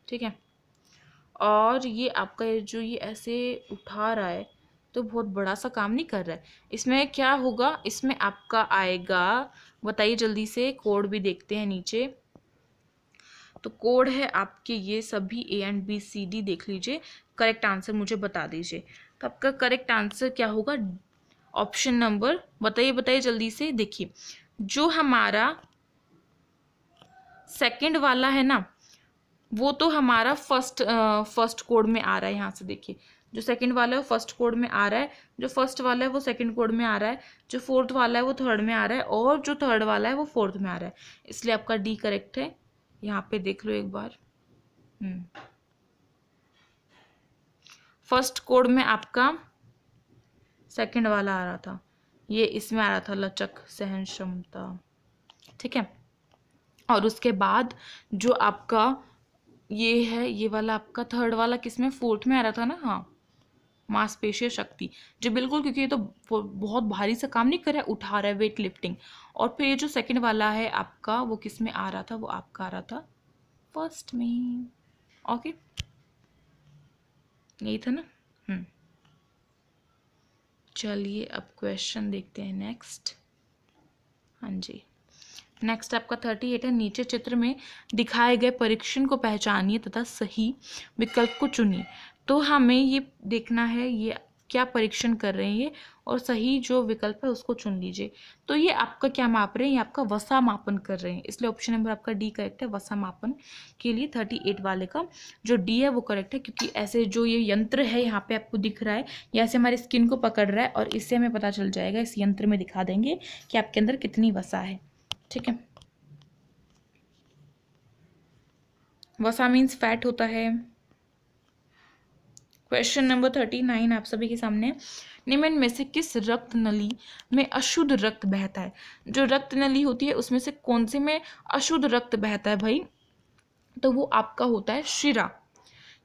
ठीक है। और ये आपका जो ये ऐसे उठा रहा है तो बहुत बड़ा सा काम नहीं कर रहा है। इसमें क्या होगा, इसमें आपका आएगा, बताइए जल्दी से, कोड भी देखते हैं नीचे। तो कोड है आपके ये सभी A and B C D, देख लीजिए, करेक्ट आंसर मुझे बता दीजिए। तो आपका करेक्ट आंसर क्या होगा, ऑप्शन नंबर, बताइए बताइए जल्दी से। देखिए, जो हमारा सेकंड वाला है ना, वो तो हमारा फर्स्ट कोड में आ रहा है। यहाँ से देखिए, जो सेकंड वाला है वो फर्स्ट कोड में आ रहा है, जो फर्स्ट वाला है वो सेकंड कोड में आ रहा है, जो फोर्थ वाला है वो थर्ड में आ रहा है, और जो थर्ड वाला है वो फोर्थ में आ रहा है। इसलिए आपका डी करेक्ट है। यहाँ पे देख लो एक बार। फर्स्ट कोड में आपका सेकंड वाला आ रहा था, ये इसमें आ रहा था लचक, सहन क्षमता, ठीक है। और उसके बाद जो आपका ये है, ये वाला आपका थर्ड वाला किसमें, फोर्थ में आ रहा था ना, हाँ, मांसपेशीय शक्ति, जो बिल्कुल, क्योंकि ये तो बहुत भारी सा काम नहीं कर रहा है, उठा रहा है, वेट लिफ्टिंग। और फिर ये जो सेकंड वाला है आपका, वो किस में आ रहा था, वो आपका आ रहा था फर्स्ट में। ओके, यही था ना। चलिए अब क्वेश्चन देखते हैं नेक्स्ट। हाँ जी, नेक्स्ट आपका 38 है। नीचे चित्र में दिखाए गए परीक्षण को पहचानिए तथा सही विकल्प को चुनिए। तो हमें ये देखना है ये क्या परीक्षण कर रहे हैं ये, और सही जो विकल्प है उसको चुन लीजिए। तो ये आपका क्या माप रहे हैं, ये आपका वसा मापन कर रहे हैं, इसलिए ऑप्शन नंबर आपका डी करेक्ट है। वसा मापन के लिए 38 वाले का जो डी है वो करेक्ट है, क्योंकि ऐसे जो ये यंत्र है यहाँ पे आपको दिख रहा है, ये ऐसे हमारी स्किन को पकड़ रहा है और इससे हमें पता चल जाएगा, इस यंत्र में दिखा देंगे कि आपके अंदर कितनी वसा है, ठीक है। वसा मीन्स फैट होता है। क्वेश्चन नंबर 39 आप सभी के सामने। निम्न में से किस रक्त नली में अशुद्ध रक्त बहता है। जो रक्त नली होती है उसमें से कौन से में अशुद्ध रक्त बहता है भाई, तो वो आपका होता है शिरा।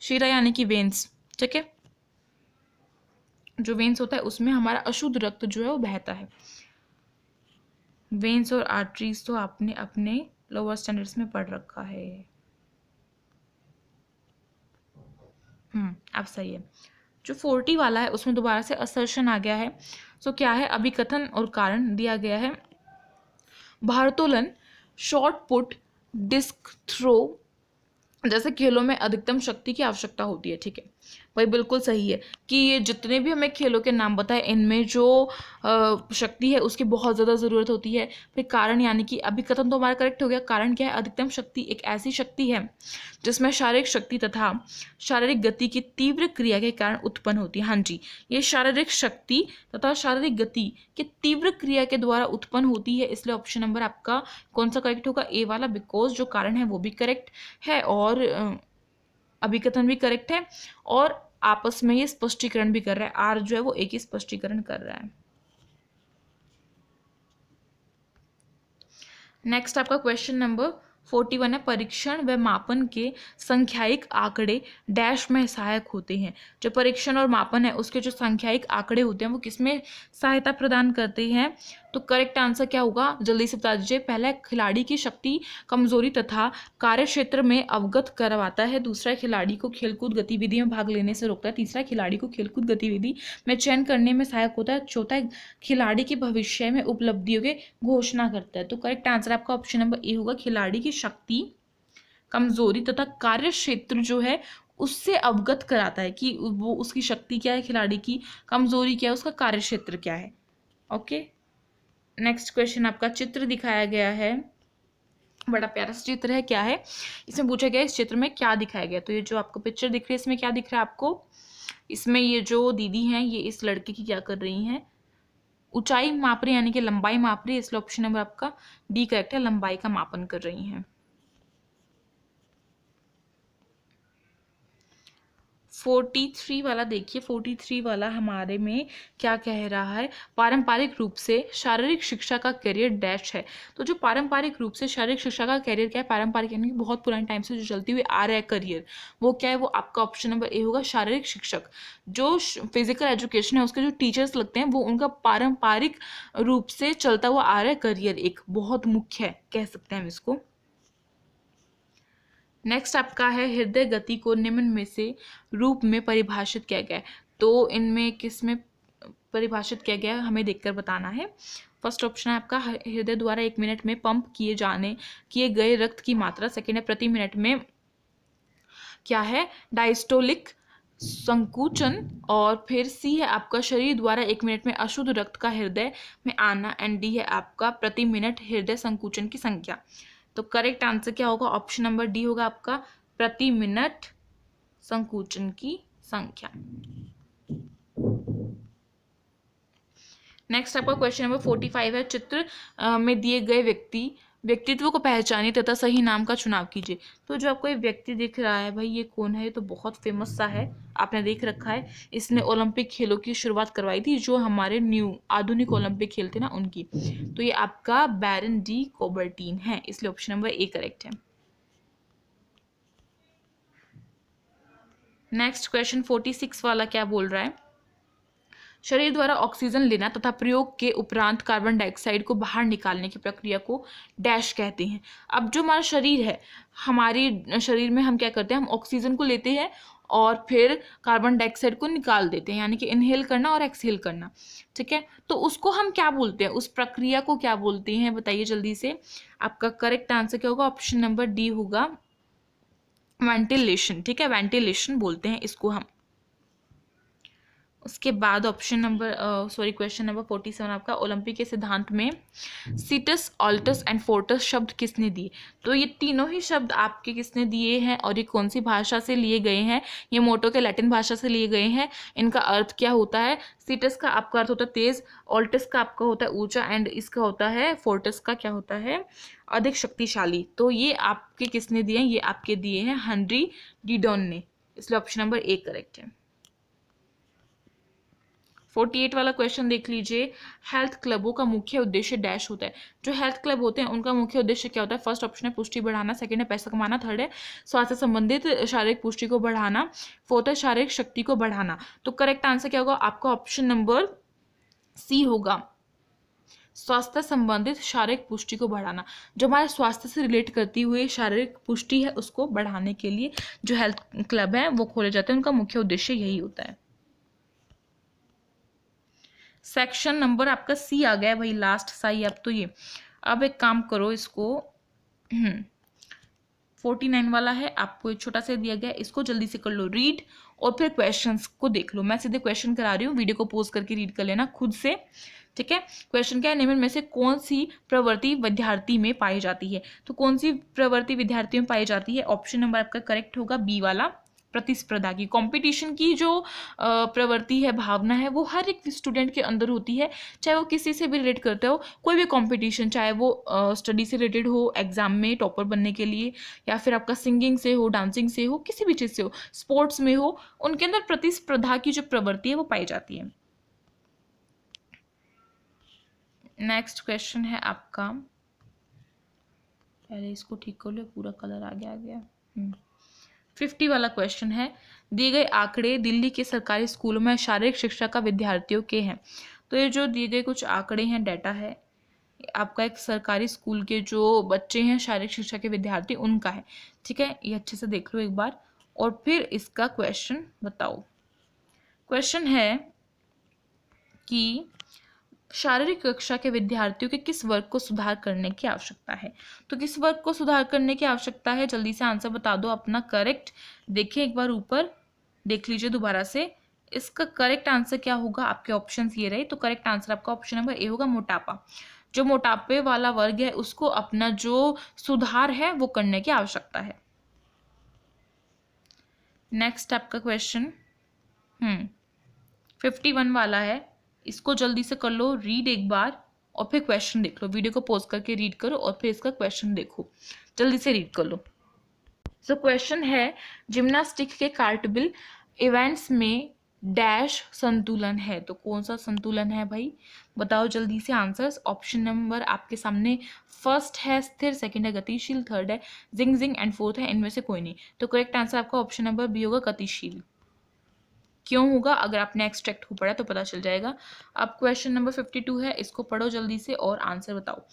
शिरा यानी कि वेन्स, ठीक है। जो वेन्स होता है उसमें हमारा अशुद्ध रक्त जो है वो बहता है। वेन्स और आर्टरीज तो आपने अपने लोअर स्टैंडर्ड्स में पढ़ रखा है। अब सही है। जो 40 वाला है उसमें दोबारा से असर्शन आ गया है। सो क्या है, अभिकथन और कारण दिया गया है। भारोत्तोलन, शॉट पुट, डिस्क थ्रो जैसे खेलों में अधिकतम शक्ति की आवश्यकता होती है, ठीक है। वही बिल्कुल सही है कि ये जितने भी हमें खेलों के नाम बताए इनमें जो शक्ति है उसकी बहुत ज़्यादा ज़रूरत होती है। फिर कारण यानी कि अभिकथन तो हमारा करेक्ट हो गया। कारण क्या है, अधिकतम शक्ति एक ऐसी शक्ति है जिसमें शारीरिक शक्ति तथा शारीरिक गति की तीव्र क्रिया के कारण उत्पन्न होती है। हाँ जी, ये शारीरिक शक्ति तथा शारीरिक गति की तीव्र क्रिया के द्वारा उत्पन्न होती है, इसलिए ऑप्शन नंबर आपका कौन सा करेक्ट होगा, ए वाला, बिकॉज जो कारण है वो भी करेक्ट है और अभिकथन भी करेक्ट है और आपस में ये स्पष्टीकरण भी कर रहा है। आर जो है वो एक ही स्पष्टीकरण कर रहा है। नेक्स्ट आपका क्वेश्चन नंबर 41 है। परीक्षण व मापन के संख्यायिक आंकड़े डैश में सहायक होते हैं। जो परीक्षण और मापन है उसके जो संख्यायिक आंकड़े होते हैं वो किसमें सहायता प्रदान करते हैं, तो करेक्ट आंसर क्या होगा, जल्दी से बता दीजिए। पहला, खिलाड़ी की शक्ति, कमजोरी तथा कार्य क्षेत्र में अवगत करवाता है। दूसरा, खिलाड़ी को खेलकूद गतिविधि में भाग लेने से रोकता है। तीसरा, खिलाड़ी को खेलकूद गतिविधि में चयन करने में सहायक होता है। चौथा, खिलाड़ी की भविष्य में उपलब्धियों की घोषणा करता है। तो करेक्ट आंसर आपका ऑप्शन नंबर ए होगा। खिलाड़ी की शक्ति, कमजोरी तथा कार्य क्षेत्र जो है उससे अवगत कराता है कि वो उसकी शक्ति क्या है, खिलाड़ी की कमजोरी क्या है, उसका कार्य क्षेत्र क्या है। ओके, नेक्स्ट क्वेश्चन आपका चित्र दिखाया गया है, बड़ा प्यारा सा चित्र है। क्या है इसमें पूछा गया, इस चित्र में क्या दिखाया गया। तो ये जो आपको पिक्चर दिख रही है इसमें क्या दिख रहा है आपको, इसमें ये जो दीदी हैं ये इस लड़के की क्या कर रही हैं, ऊंचाई माप रही है, यानी कि लंबाई माप रही है, इसलिए ऑप्शन नंबर आपका डी करेक्ट है, लंबाई का मापन कर रही हैं। 43 वाला देखिए, 43 वाला हमारे में क्या कह रहा है, पारंपरिक रूप से शारीरिक शिक्षा का करियर डैश है। तो जो पारंपरिक रूप से शारीरिक शिक्षा का करियर क्या है, पारंपरिक यानी कि बहुत पुराने टाइम से जो चलती हुई आ रहा है करियर, वो क्या है, वो आपका ऑप्शन नंबर ए होगा, शारीरिक शिक्षक। जो फिजिकल एजुकेशन है उसके जो टीचर्स लगते हैं वो उनका पारंपरिक रूप से चलता हुआ आ रहा है करियर, एक बहुत मुख्य है, कह सकते हैं हम इसको। नेक्स्ट आपका है हृदय गति को निम्न में से रूप में परिभाषित किया गया है। तो इनमें किस में परिभाषित किया गया है हमें देखकर बताना है। फर्स्ट ऑप्शन है आपका हृदय द्वारा 1 मिनट में पंप किए गए रक्त की मात्रा। सेकेंड है प्रति मिनट में क्या है, डायस्टोलिक संकुचन। और फिर सी है आपका शरीर द्वारा 1 मिनट में अशुद्ध रक्त का हृदय में आना। एंड डी है आपका प्रति मिनट हृदय संकुचन की संख्या। तो करेक्ट आंसर क्या होगा, ऑप्शन नंबर डी होगा आपका प्रति मिनट संकुचन की संख्या। नेक्स्ट आपका क्वेश्चन नंबर 45 है, चित्र में दिए गए व्यक्तित्व को पहचानिए तथा सही नाम का चुनाव कीजिए। तो जो आपको ये व्यक्ति दिख रहा है भाई, ये कौन है, ये तो बहुत फेमस सा है, आपने देख रखा है, इसने ओलंपिक खेलों की शुरुआत करवाई थी, जो हमारे न्यू आधुनिक ओलंपिक खेल थे ना उनकी। तो ये आपका बैरन डी कोबर्टीन है, इसलिए ऑप्शन नंबर ए करेक्ट है। नेक्स्ट क्वेश्चन 46 वाला क्या बोल रहा है, शरीर द्वारा ऑक्सीजन लेना तथा प्रयोग के उपरांत कार्बन डाइऑक्साइड को बाहर निकालने की प्रक्रिया को डैश कहते हैं। अब जो हमारा शरीर है, हमारे शरीर में हम क्या करते हैं, हम ऑक्सीजन को लेते हैं और फिर कार्बन डाइऑक्साइड को निकाल देते हैं, यानी कि इनहेल करना और एक्सहेल करना, ठीक है। तो उसको हम क्या बोलते हैं, उस प्रक्रिया को क्या बोलते हैं, बताइए जल्दी से। आपका करेक्ट आंसर क्या होगा, ऑप्शन नंबर डी होगा वेंटिलेशन, ठीक है, वेंटिलेशन बोलते हैं इसको हम। उसके बाद ऑप्शन नंबर क्वेश्चन नंबर 47 आपका, ओलंपिक के सिद्धांत में सीटस, ऑल्टस एंड फोर्टस शब्द किसने दिए। तो ये तीनों ही शब्द आपके किसने दिए हैं और ये कौन सी भाषा से लिए गए हैं, ये मोटो के लैटिन भाषा से लिए गए हैं। इनका अर्थ क्या होता है, सीटस का आपका अर्थ होता है तेज, ऑल्टस का आपका होता है ऊंचा, एंड इसका होता है फोर्टस का क्या होता है, अधिक शक्तिशाली। तो ये आपके किसने दिए हैं, ये आपके दिए हैं हेनरी डिडॉन ने, इसलिए ऑप्शन नंबर ए करेक्ट है। 48 वाला क्वेश्चन देख लीजिए, हेल्थ क्लबों का मुख्य उद्देश्य डैश होता है। जो हेल्थ क्लब होते हैं उनका मुख्य उद्देश्य क्या होता है, फर्स्ट ऑप्शन है पुष्टि बढ़ाना, सेकंड है पैसा कमाना, थर्ड है स्वास्थ्य संबंधित शारीरिक पुष्टि को बढ़ाना, फोर्थ है शारीरिक शक्ति को बढ़ाना। तो करेक्ट आंसर क्या होगा, आपका ऑप्शन नंबर सी होगा, स्वास्थ्य संबंधित शारीरिक पुष्टि को बढ़ाना। जो हमारे स्वास्थ्य से रिलेट करती हुई शारीरिक पुष्टि है उसको बढ़ाने के लिए जो हेल्थ क्लब है वो खोले जाते हैं, उनका मुख्य उद्देश्य यही होता है। सेक्शन नंबर आपका सी आ गया भाई, लास्ट साई। अब तो ये, अब एक काम करो, इसको 49 वाला है, आपको एक छोटा सा दिया गया, इसको जल्दी से कर लो रीड और फिर क्वेश्चंस को देख लो। मैं सीधे क्वेश्चन करा रही हूँ, वीडियो को पॉज करके रीड कर लेना खुद से, ठीक है। क्वेश्चन क्या है, निम्न में से कौन सी प्रवृत्ति विद्यार्थी में पाई जाती है। तो कौन सी प्रवृत्ति विद्यार्थी में पाई जाती है, ऑप्शन नंबर आपका करेक्ट होगा बी वाला, प्रतिस्पर्धा की, कंपटीशन की जो प्रवृत्ति है, भावना है, वो हर एक स्टूडेंट के अंदर होती है, चाहे वो किसी से भी रिलेट करते हो, कोई भी कंपटीशन, चाहे वो स्टडी से रिलेटेड हो, एग्जाम में टॉपर बनने के लिए, या फिर आपका सिंगिंग से हो, डांसिंग से हो, किसी भी चीज़ से हो, स्पोर्ट्स में हो, उनके अंदर प्रतिस्पर्धा की जो प्रवृत्ति है वो पाई जाती है। नेक्स्ट क्वेश्चन है आपका, पहले इसको ठीक कर लो, पूरा कलर आ गया 50 वाला क्वेश्चन है, दिए गए आंकड़े दिल्ली के सरकारी स्कूलों में शारीरिक शिक्षा का विद्यार्थियों के हैं। तो ये जो दिए गए कुछ आंकड़े हैं, डाटा है, आपका एक सरकारी स्कूल के जो बच्चे हैं शारीरिक शिक्षा के विद्यार्थी उनका है, ठीक है। ये अच्छे से देख लो एक बार और फिर इसका क्वेश्चन बताओ। क्वेश्चन है कि शारीरिक कक्षा के विद्यार्थियों के किस वर्ग को सुधार करने की आवश्यकता है। तो किस वर्ग को सुधार करने की आवश्यकता है, जल्दी से आंसर बता दो अपना करेक्ट। देखिए एक बार ऊपर देख लीजिए दोबारा से, इसका करेक्ट आंसर क्या होगा, आपके ऑप्शंस ये रहे। तो करेक्ट आंसर आपका ऑप्शन नंबर ए होगा, मोटापा। जो मोटापे वाला वर्ग है उसको अपना जो सुधार है वो करने की आवश्यकता है। नेक्स्ट आपका क्वेश्चन 51 वाला है, इसको जल्दी से कर लो रीड एक बार और फिर क्वेश्चन देख लो। वीडियो को पॉज करके रीड करो और फिर इसका क्वेश्चन देखो, जल्दी से रीड कर लो। सो क्वेश्चन है, जिम्नास्टिक के कार्टबिल इवेंट्स में डैश संतुलन है, तो कौन सा संतुलन है भाई, बताओ जल्दी से आंसर्स। ऑप्शन नंबर आपके सामने, फर्स्ट है स्थिर, सेकंड है गतिशील, थर्ड है जिंग जिंग एंड फोर्थ है इनमें से कोई नहीं। तो करेक्ट आंसर आपका ऑप्शन नंबर बी होगा, गतिशील। क्यों होगा, अगर आपने एक्सट्रैक्ट को पढ़ा तो पता चल जाएगा। अब क्वेश्चन नंबर 52 है, इसको पढ़ो जल्दी से और आंसर बताओ।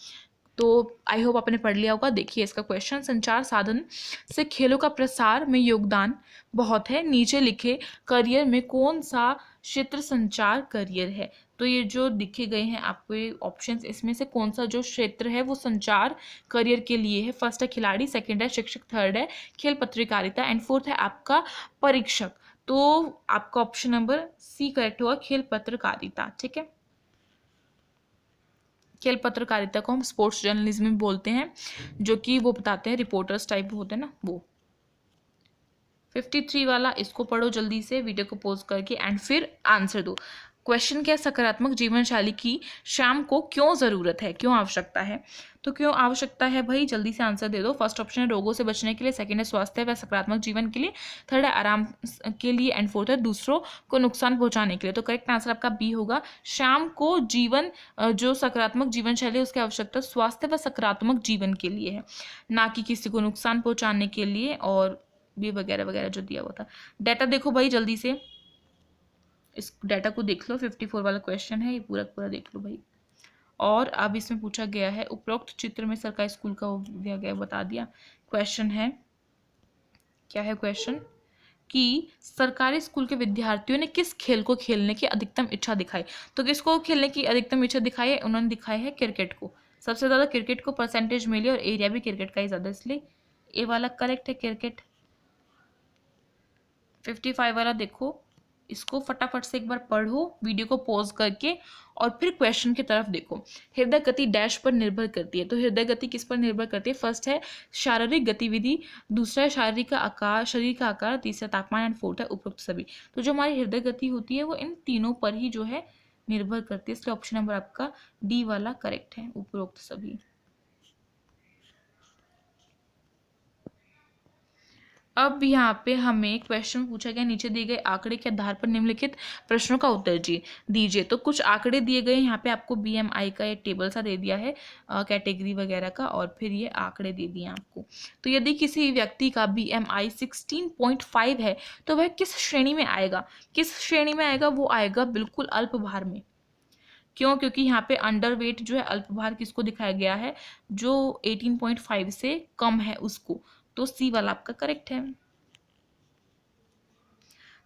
तो आई होप आपने पढ़ लिया होगा। देखिए इसका क्वेश्चन, संचार साधन से खेलों का प्रसार में योगदान बहुत है, नीचे लिखे करियर में कौन सा क्षेत्र संचार करियर है। तो ये जो दिखे गए हैं आपको ये ऑप्शंस, इसमें से कौन सा जो क्षेत्र है वो संचार करियर के लिए है। फर्स्ट है खिलाड़ी, सेकंड है शिक्षक, थर्ड है खेल पत्रकारिता एंड फोर्थ है आपका परीक्षक। तो आपका ऑप्शन नंबर सी करेक्ट होगा, खेल पत्रकारिता। ठीक है, खेल पत्रकारिता को हम स्पोर्ट्स जर्नलिज्म में बोलते हैं, जो कि वो बताते हैं रिपोर्टर्स टाइप होते हैं ना वो। 53 वाला, इसको पढ़ो जल्दी से वीडियो को पॉज करके एंड फिर आंसर दो। क्वेश्चन क्या, सकारात्मक जीवन शैली की शाम को क्यों ज़रूरत है, क्यों आवश्यकता है। तो क्यों आवश्यकता है भाई, जल्दी से आंसर दे दो। फर्स्ट ऑप्शन है रोगों से बचने के लिए, सेकंड है स्वास्थ्य व सकारात्मक जीवन के लिए, थर्ड है आराम के लिए एंड फोर्थ है दूसरों को नुकसान पहुंचाने के लिए। तो करेक्ट आंसर आपका बी होगा, शाम को जीवन जो सकारात्मक जीवन शैली है उसकी आवश्यकता स्वास्थ्य व सकारात्मक जीवन के लिए है, ना कि किसी को नुकसान पहुंचाने के लिए और भी वगैरह वगैरह जो दिया हुआ था। डाटा देखो भाई जल्दी से, इस डाटा को देख लो। 54 वाला क्वेश्चन है, ये पूरा पूरा देख लो भाई। और अब इसमें पूछा गया है, उपरोक्त चित्र में सरकारी स्कूल का दिया गया, बता दिया। क्वेश्चन है, क्या है क्वेश्चन, कि सरकारी स्कूल के विद्यार्थियों ने किस खेल को खेलने की अधिकतम इच्छा दिखाई। तो किसको खेलने की अधिकतम इच्छा दिखाई है, उन्होंने दिखाई है क्रिकेट को। सबसे ज़्यादा क्रिकेट को परसेंटेज मिली और एरिया भी क्रिकेट का ही ज़्यादा, इसलिए ए वाला करेक्ट है, क्रिकेट। 55 वाला देखो, इसको फटाफट से एक बार पढ़ो वीडियो को पॉज करके और फिर क्वेश्चन की तरफ देखो। हृदय गति डैश पर निर्भर करती है, तो हृदय गति किस पर निर्भर करती है। फर्स्ट है शारीरिक गतिविधि, दूसरा है शारीरिक का आकार, शरीर का आकार, तीसरा तापमान एंड फोर्थ है उपरोक्त सभी। तो जो हमारी हृदय गति होती है वो इन तीनों पर ही जो है निर्भर करती है, इसलिए ऑप्शन नंबर आपका डी वाला करेक्ट है, उपरोक्त सभी। अब यहाँ पे हमें क्वेश्चन पूछा गया, नीचे दिए गए आंकड़े के आधार पर निम्नलिखित प्रश्नों का उत्तर दीजिए। तो कुछ आंकड़े दिए गए, यहाँ पे आपको बीएमआई का एक टेबल सा दे दिया है कैटेगरी वगैरह का, और फिर ये आंकड़े दे दिए आपको। तो यदि किसी व्यक्ति का बीएमआई 16.5 है तो वह किस श्रेणी में आएगा, किस श्रेणी में आएगा, वो आएगा बिल्कुल अल्पभार में। क्यों, क्योंकि यहाँ पे अंडरवेट जो है अल्पभार किसको दिखाया गया है, जो 18.5 से कम है उसको। तो सी वाला आपका करेक्ट है।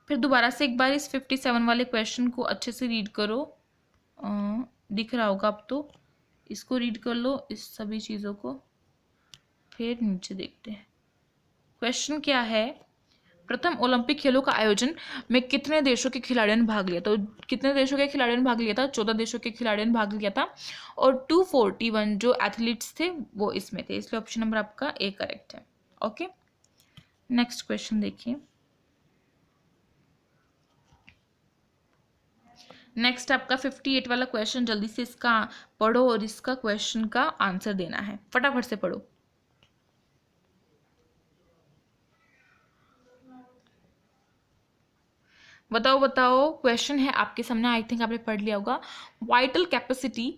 फिर दोबारा से एक बार इस 57 वाले क्वेश्चन को अच्छे से रीड करो, दिख रहा होगा अब तो, इसको रीड कर लो इस सभी चीज़ों को, फिर नीचे देखते हैं। क्वेश्चन क्या है, प्रथम ओलंपिक खेलों का आयोजन में कितने देशों के खिलाड़ियों ने भाग लिया। तो कितने देशों के खिलाड़ियों ने भाग लिया था, 14 देशों के खिलाड़ियों ने भाग लिया था, और 241 जो एथलीट्स थे वो इसमें थे, इसलिए ऑप्शन नंबर आपका ए करेक्ट है। ओके, नेक्स्ट क्वेश्चन देखिए। नेक्स्ट आपका 58 वाला क्वेश्चन, जल्दी से इसका पढ़ो और इसका क्वेश्चन का आंसर देना है, फटाफट से पढ़ो। बताओ बताओ, क्वेश्चन है आपके सामने, आई थिंक आपने पढ़ लिया होगा। वाइटल कैपेसिटी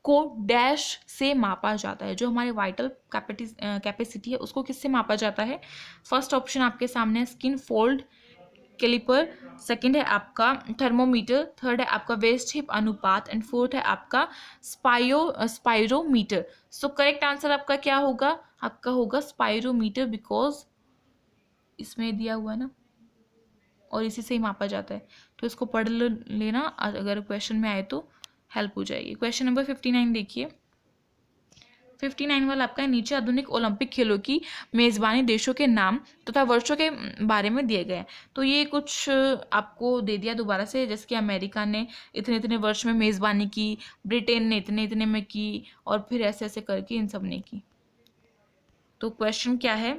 को डैश से मापा जाता है, जो हमारी वाइटल कैपेसिटी है उसको किससे मापा जाता है। फर्स्ट ऑप्शन आपके सामने है स्किन फोल्ड कैलिपर, सेकंड है आपका थर्मोमीटर, थर्ड है आपका वेस्ट हिप अनुपात एंड फोर्थ है आपका स्पाइरोमीटर। सो करेक्ट आंसर आपका क्या होगा, आपका होगा स्पाइरोमीटर, बिकॉज इसमें दिया हुआ है ना और इसी से ही मापा जाता है। तो इसको पढ़ लेना, अगर क्वेश्चन में आए तो हेल्प हो जाएगी। क्वेश्चन नंबर 59 देखिए। 59 वाला आपका है, नीचे आधुनिक ओलंपिक खेलों की मेज़बानी देशों के नाम तथा वर्षों के बारे में दिए गए। तो ये कुछ आपको दे दिया दोबारा से, जैसे कि अमेरिका ने इतने इतने वर्ष में मेज़बानी की, ब्रिटेन ने इतने इतने में की, और फिर ऐसे ऐसे करके इन सब ने की। तो क्वेश्चन क्या है,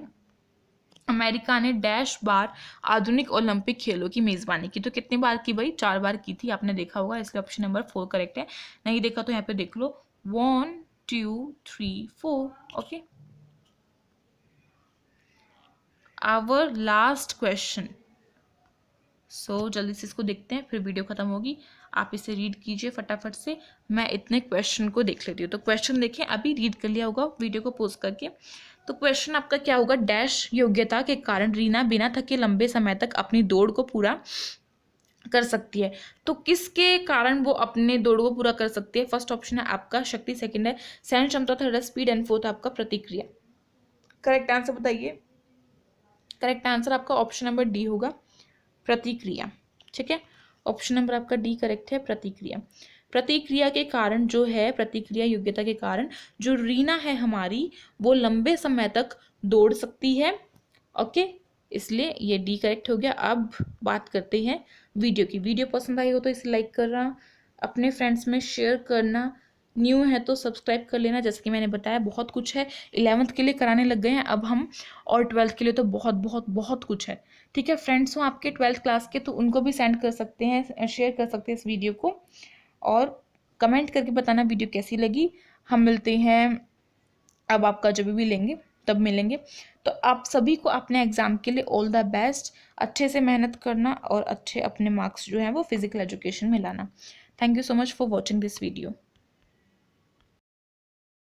अमेरिका ने डैश बार आधुनिक ओलंपिक खेलों की मेजबानी की। तो कितनी बार की भाई? 4 बार की थी, आपने देखा होगा, इसलिए ऑप्शन नंबर 4 करेक्ट है। नहीं देखा तो यहाँ पे देख लो, 1 2 3 4। Okay, our last question. जल्दी से इसको देखते हैं, फिर वीडियो खत्म होगी। आप इसे रीड कीजिए फटाफट से, मैं इतने क्वेश्चन को देख लेती हूँ। तो क्वेश्चन देखें, अभी रीड कर लिया होगा वीडियो को पॉज करके। तो क्वेश्चन आपका क्या होगा? डैश योग्यता के कारण रीना बिना थके लंबे समय तक अपनी दौड़ को पूरा कर सकती है। तो किसके कारण वो अपने दौड़ को पूरा कर सकती है? फर्स्ट ऑप्शन है आपका शक्ति, सेकंड है सहन क्षमता, थर्ड है स्पीड एंड फोर्थ आपका प्रतिक्रिया। करेक्ट आंसर बताइए। करेक्ट आंसर आपका ऑप्शन नंबर डी होगा, प्रतिक्रिया। ठीक है, ऑप्शन नंबर आपका डी करेक्ट है, प्रतिक्रिया। प्रतिक्रिया के कारण जो है, प्रतिक्रिया योग्यता के कारण जो रीना है हमारी, वो लंबे समय तक दौड़ सकती है। ओके, इसलिए ये डी करेक्ट हो गया। अब बात करते हैं वीडियो की। वीडियो पसंद आई हो तो इसे लाइक करना, अपने फ्रेंड्स में शेयर करना, न्यू है तो सब्सक्राइब कर लेना। जैसे कि मैंने बताया, बहुत कुछ है, 11th के लिए कराने लग गए हैं अब हम, और 12th के लिए तो बहुत बहुत बहुत कुछ है। ठीक है, फ्रेंड्स हो आपके 12th क्लास के तो उनको भी सेंड कर सकते हैं, शेयर कर सकते हैं इस वीडियो को, और कमेंट करके बताना वीडियो कैसी लगी। हम मिलते हैं अब, आपका जब भी लेंगे तब मिलेंगे। तो आप सभी को अपने एग्ज़ाम के लिए ऑल द बेस्ट। अच्छे से मेहनत करना और अच्छे अपने मार्क्स जो हैं वो फिजिकल एजुकेशन में लाना। Thank you so much for watching this video.